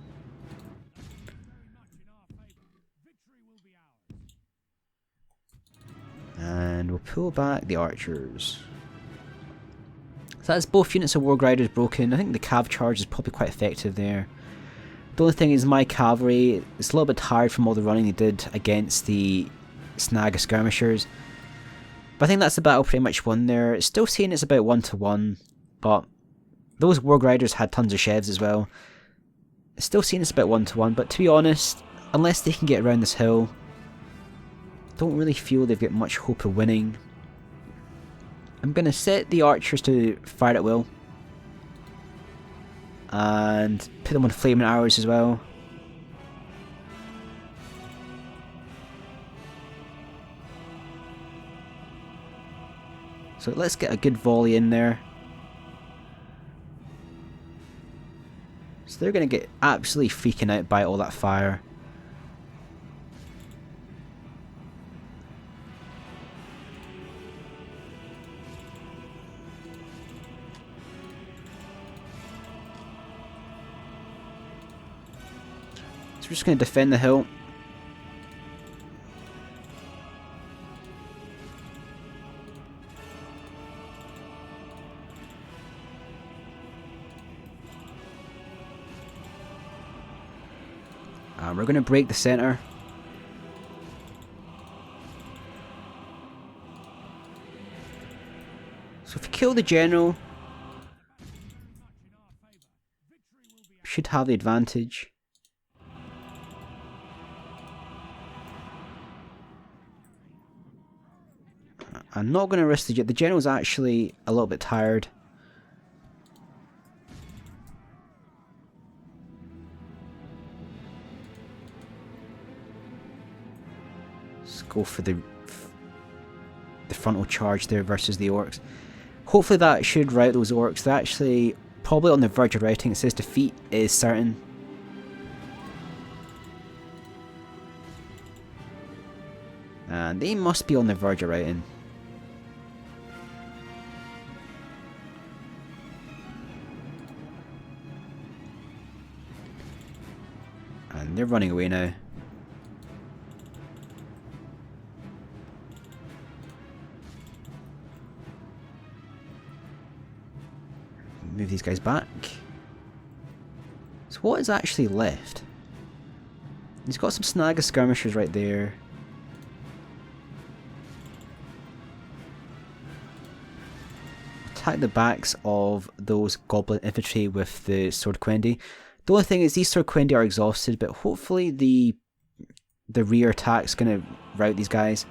And we'll pull back the archers. So that's both units of Warg Riders broken. I think the cav charge is probably quite effective there. The only thing is my cavalry is a little bit tired from all the running they did against the Snaga skirmishers. But I think that's the battle pretty much won there. It's still saying it's about 1-1, but those Warg Riders had tons of chefs as well. It's still saying it's about 1-1, but to be honest, unless they can get around this hill, I don't really feel they've got much hope of winning. I'm going to set the archers to fire at will. And put them on flaming arrows as well. So let's get a good volley in there. So they're going to get absolutely freaking out by all that fire. So we're just going to defend the hill. We're going to break the centre. So if we kill the general, we should have the advantage. I'm not going to risk the general's actually a little bit tired. Let's go for the frontal charge there versus the orcs. Hopefully that should rout those orcs. They're actually probably on the verge of routing. It says defeat is certain. And they must be on the verge of routing. And they're running away now. Move these guys back. So what is actually left? He's got some snag of skirmishers right there. Attack the backs of those goblin infantry with the sword quendi. The only thing is these sword quendi are exhausted, but hopefully the rear attack's going to rout these guys.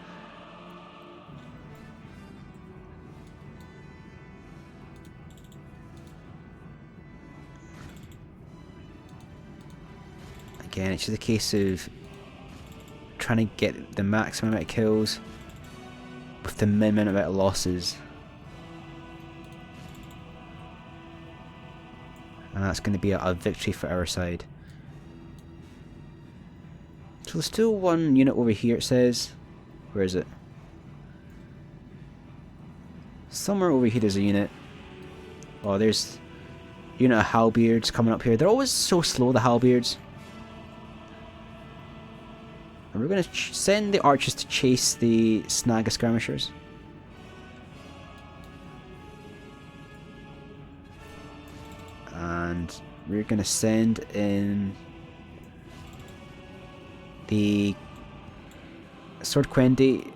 Again, it's just a case of trying to get the maximum amount of kills with the minimum amount of losses. And that's going to be a victory for our side. So there's still one unit over here, it says. Where is it? Somewhere over here there's a unit. Oh, there's a unit of halberds coming up here. They're always so slow, the halberds. And we're going to send the archers to chase the snag of skirmishers. And we're going to send in the sword quendi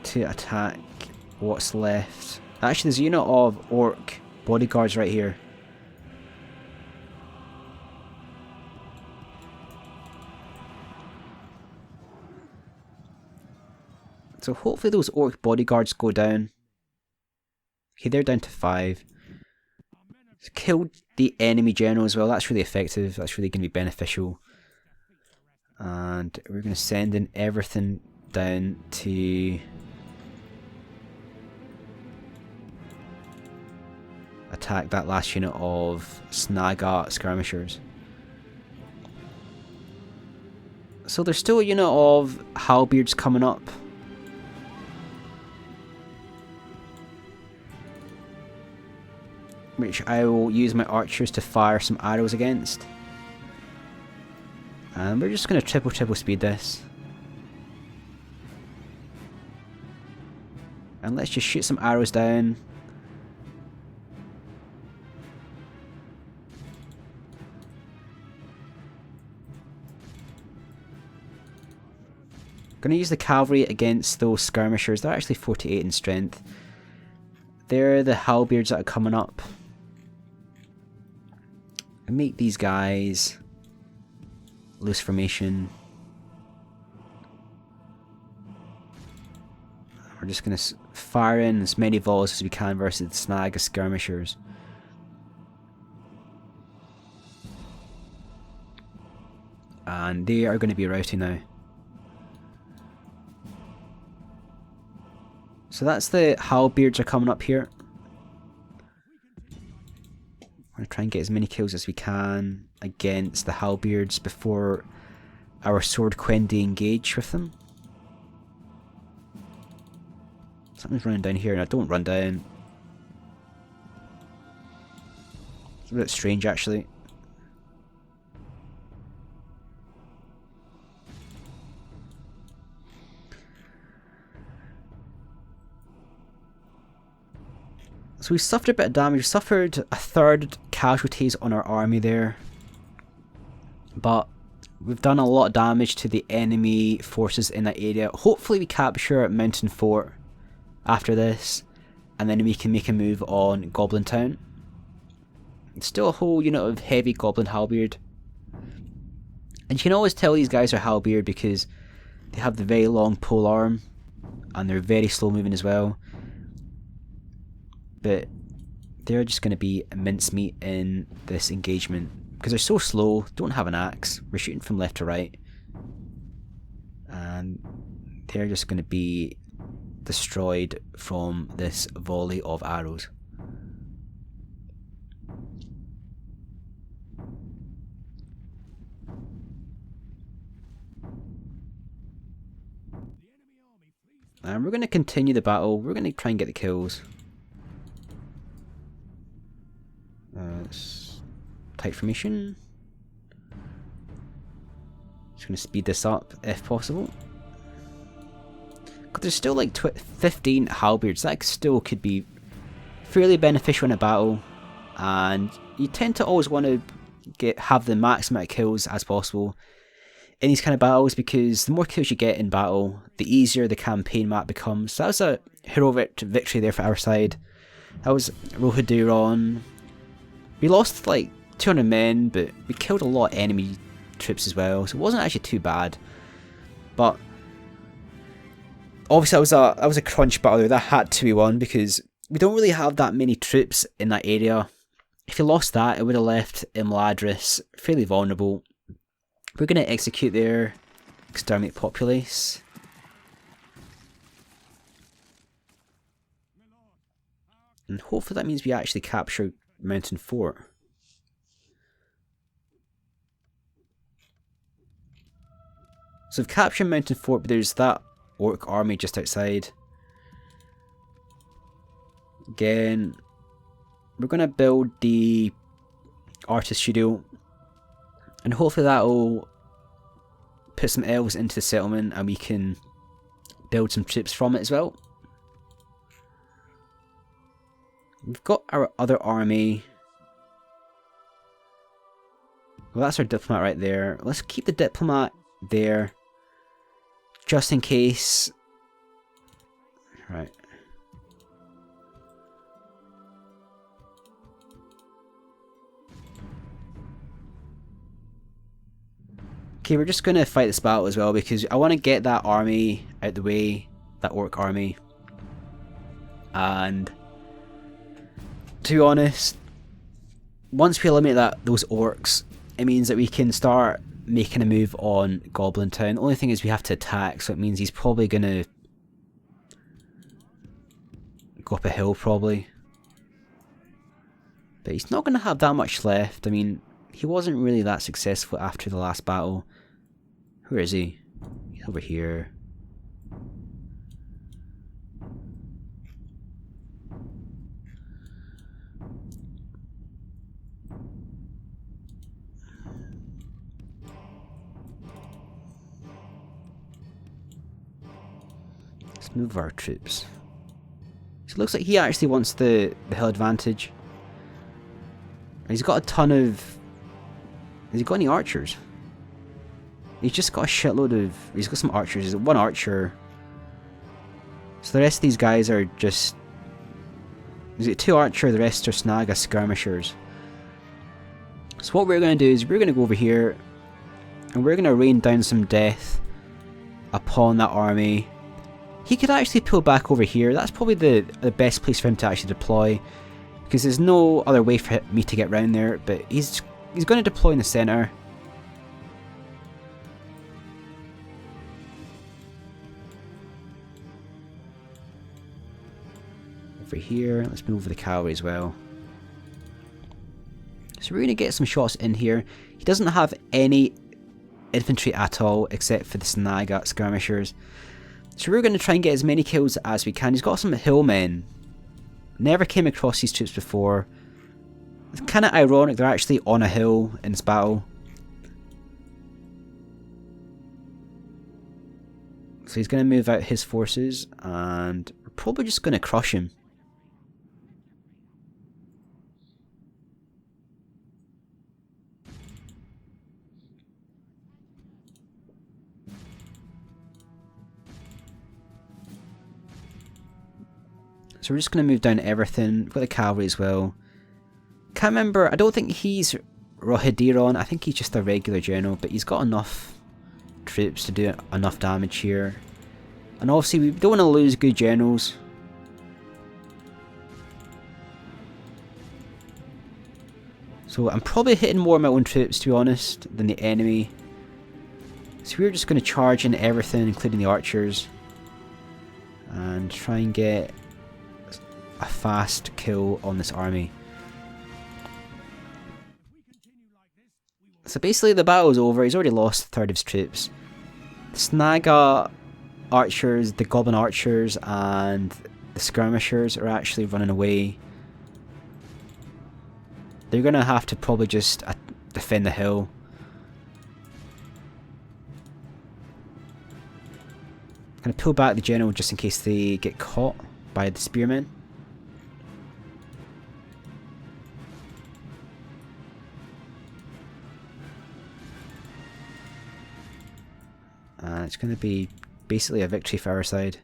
to attack what's left. Actually, there's a unit of orc bodyguards right here. So hopefully those orc bodyguards go down. Okay, they're down to 5. Killed the enemy general as well. That's really effective. That's really going to be beneficial. And we're going to send in everything down to attack that last unit of Snaga skirmishers. So there's still a unit of halberds coming up. Which I will use my archers to fire some arrows against. And we're just going to triple speed this. And let's just shoot some arrows down. Going to use the cavalry against those skirmishers. They're actually 48 in strength. They're the halberds that are coming up. And make these guys loose formation. We're just going to fire in as many volleys as we can versus the snag of skirmishers. And they are going to be routing now. So that's the halberds are coming up here. We're going to try and get as many kills as we can against the halberds before our sword quendi engage with them. Something's running down here and I don't run down. It's a bit strange actually. So we suffered a bit of damage. We suffered a third casualties on our army there. But we've done a lot of damage to the enemy forces in that area. Hopefully we capture Mountain Fort after this. And then we can make a move on Goblin Town. It's still a whole unit of heavy Goblin halberd. And you can always tell these guys are halberd because they have the very long pole arm. And they're very slow moving as well. But they're just going to be mincemeat in this engagement. Because they're so slow, don't have an axe. We're shooting from left to right. And they're just going to be destroyed from this volley of arrows. And we're going to continue the battle. We're going to try and get the kills. It's tight formation. Just going to speed this up if possible. Because there's still like 15 halberds. That still could be fairly beneficial in a battle. And you tend to always want to have the max amount of kills as possible in these kind of battles, because the more kills you get in battle, the easier the campaign map becomes. So that was a heroic victory there for our side. That was Rohirrim. We lost like 200 men, but we killed a lot of enemy troops as well, so it wasn't actually too bad. But obviously that was a crunch battle there. That had to be won because we don't really have that many troops in that area. If you lost that, it would have left Imladris fairly vulnerable. We're going to execute there, exterminate populace. And hopefully that means we actually capture Mountain Fort. So we've captured Mountain Fort, but there's that orc army just outside. Again, we're going to build the artist studio. And hopefully that will put some elves into the settlement and we can build some troops from it as well. We've got our other army. Well, that's our diplomat right there. Let's keep the diplomat there, just in case. Right. Okay, we're just going to fight this battle as well because I want to get that army out the way, that orc army. And to be honest, once we eliminate those orcs, it means that we can start making a move on Goblin Town. The only thing is we have to attack, so it means he's probably going to go up a hill probably. But he's not going to have that much left. I mean, he wasn't really that successful after the last battle. Where is he? He's over here. Let's move our troops. So it looks like he actually wants the hill advantage. He's got a ton of... Has he got any archers? He's just got a shitload of... He's got some archers. He's got one archer. So the rest of these guys are just... He's got 2 archer, the rest are Snaga skirmishers. So what we're going to do is we're going to go over here and we're going to rain down some death upon that army. He could actually pull back over here. That's probably the best place for him to actually deploy, because there's no other way for me to get around there. But he's going to deploy in the centre. Over here, let's move over the cavalry as well. So we're going to get some shots in here. He doesn't have any infantry at all except for the Snaga skirmishers. So we're going to try and get as many kills as we can. He's got some hillmen. Never came across these troops before. It's kind of ironic they're actually on a hill in this battle. So he's going to move out his forces and we're probably just going to crush him. So we're just going to move down everything. We've got the cavalry as well. Can't remember, I don't think he's Rohirrim. I think he's just a regular general, but he's got enough troops to do enough damage here. And obviously we don't want to lose good generals. So I'm probably hitting more of my own troops, to be honest, than the enemy. So we're just going to charge in everything, including the archers. And try and get a fast kill on this army. So basically the battle's over. He's already lost a third of his troops. Snaga archers, the goblin archers and the skirmishers are actually running away. They're going to have to probably just defend the hill. I'm going to pull back the general just in case they get caught by the spearmen. And it's going to be basically a victory for our side.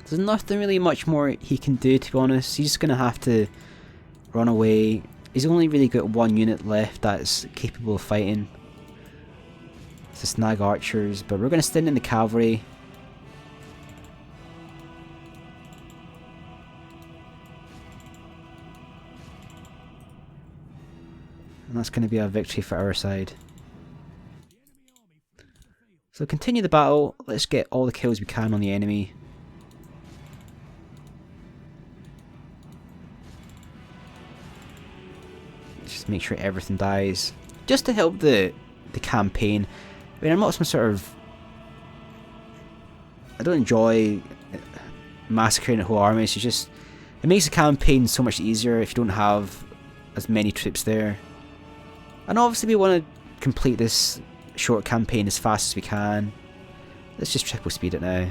There's nothing really much more he can do, to be honest. He's just going to have to run away. He's only really got one unit left that's capable of fighting. It's the snag archers, but we're going to stand in the cavalry. And that's going to be a victory for our side. So continue the battle. Let's get all the kills we can on the enemy. Just make sure everything dies. Just to help the campaign. I mean, I'm not some sort of... I don't enjoy massacring a whole army. It's just... It makes the campaign so much easier if you don't have as many troops there. And obviously we want to complete this short campaign as fast as we can. Let's just triple speed it now.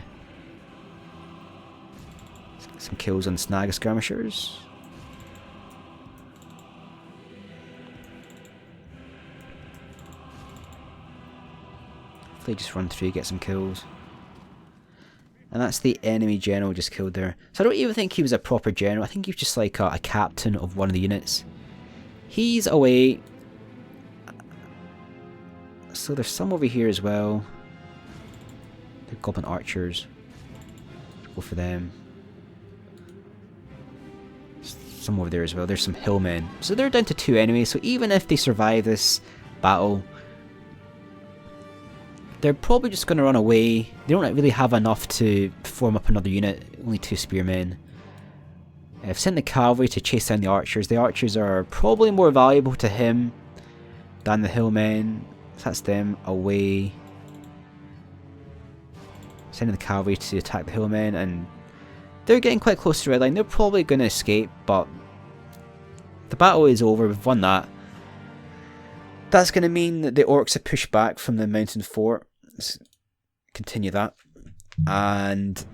Some kills on the snag skirmishers. Hopefully just run through, get some kills. And that's the enemy general just killed there. So I don't even think he was a proper general. I think he was just like a captain of one of the units. He's away. So there's some over here as well. The goblin archers. Go for them. Some over there as well. There's some hillmen. So they're down to 2 enemies. So even if they survive this battle, they're probably just going to run away. They don't really have enough to form up another unit. Only 2 spearmen. I've sent the cavalry to chase down the archers. The archers are probably more valuable to him than the hillmen. So that's them away. Sending the cavalry to attack the hillmen, and they're getting quite close to red line. They're probably going to escape, but the battle is over. We've won that. That's going to mean that the orcs are pushed back from the mountain fort. Let's continue that. And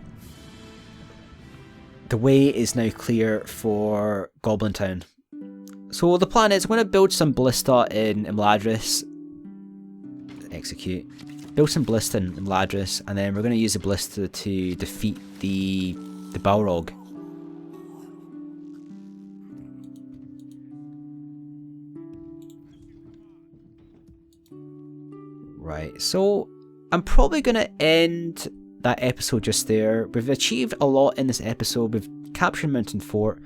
the way is now clear for Goblin Town. So the plan is I'm going to build some ballista in Imladris. Execute. Build some ballista in Imladris, and then we're going to use the ballista to defeat the Balrog. Right, so I'm probably going to end that episode just there. We've achieved a lot in this episode. We've captured Mountain Fort.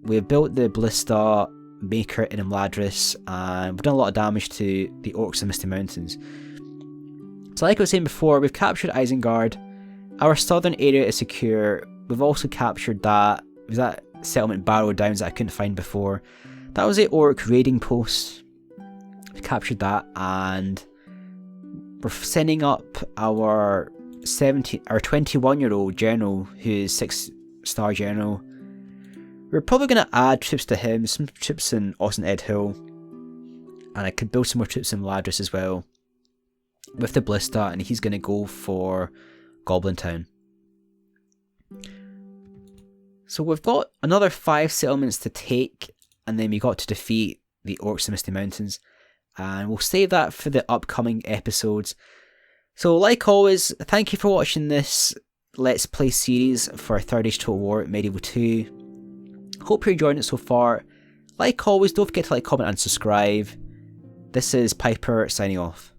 We've built the ballista maker in Imladris, and we've done a lot of damage to the orcs in Misty Mountains. So like I was saying before, we've captured Isengard. Our southern area is secure. We've also captured that. It was that settlement Barrow Downs that I couldn't find before. That was the orc raiding post. We've captured that, and we're sending up our 21-year-old general, who is 6-star general. We're probably going to add troops to him, some troops in Austin Ed Hill, and I could build some more troops in Ladris as well with the ballista, and he's going to go for Goblin Town. So we've got another 5 settlements to take, and then we got to defeat the orcs in Misty Mountains, and we'll save that for the upcoming episodes. So like always, thank you for watching this Let's Play series for 3rd Age Total War Medieval 2. Hope you're enjoying it so far. Like always, don't forget to like, comment and subscribe. This is Piper signing off.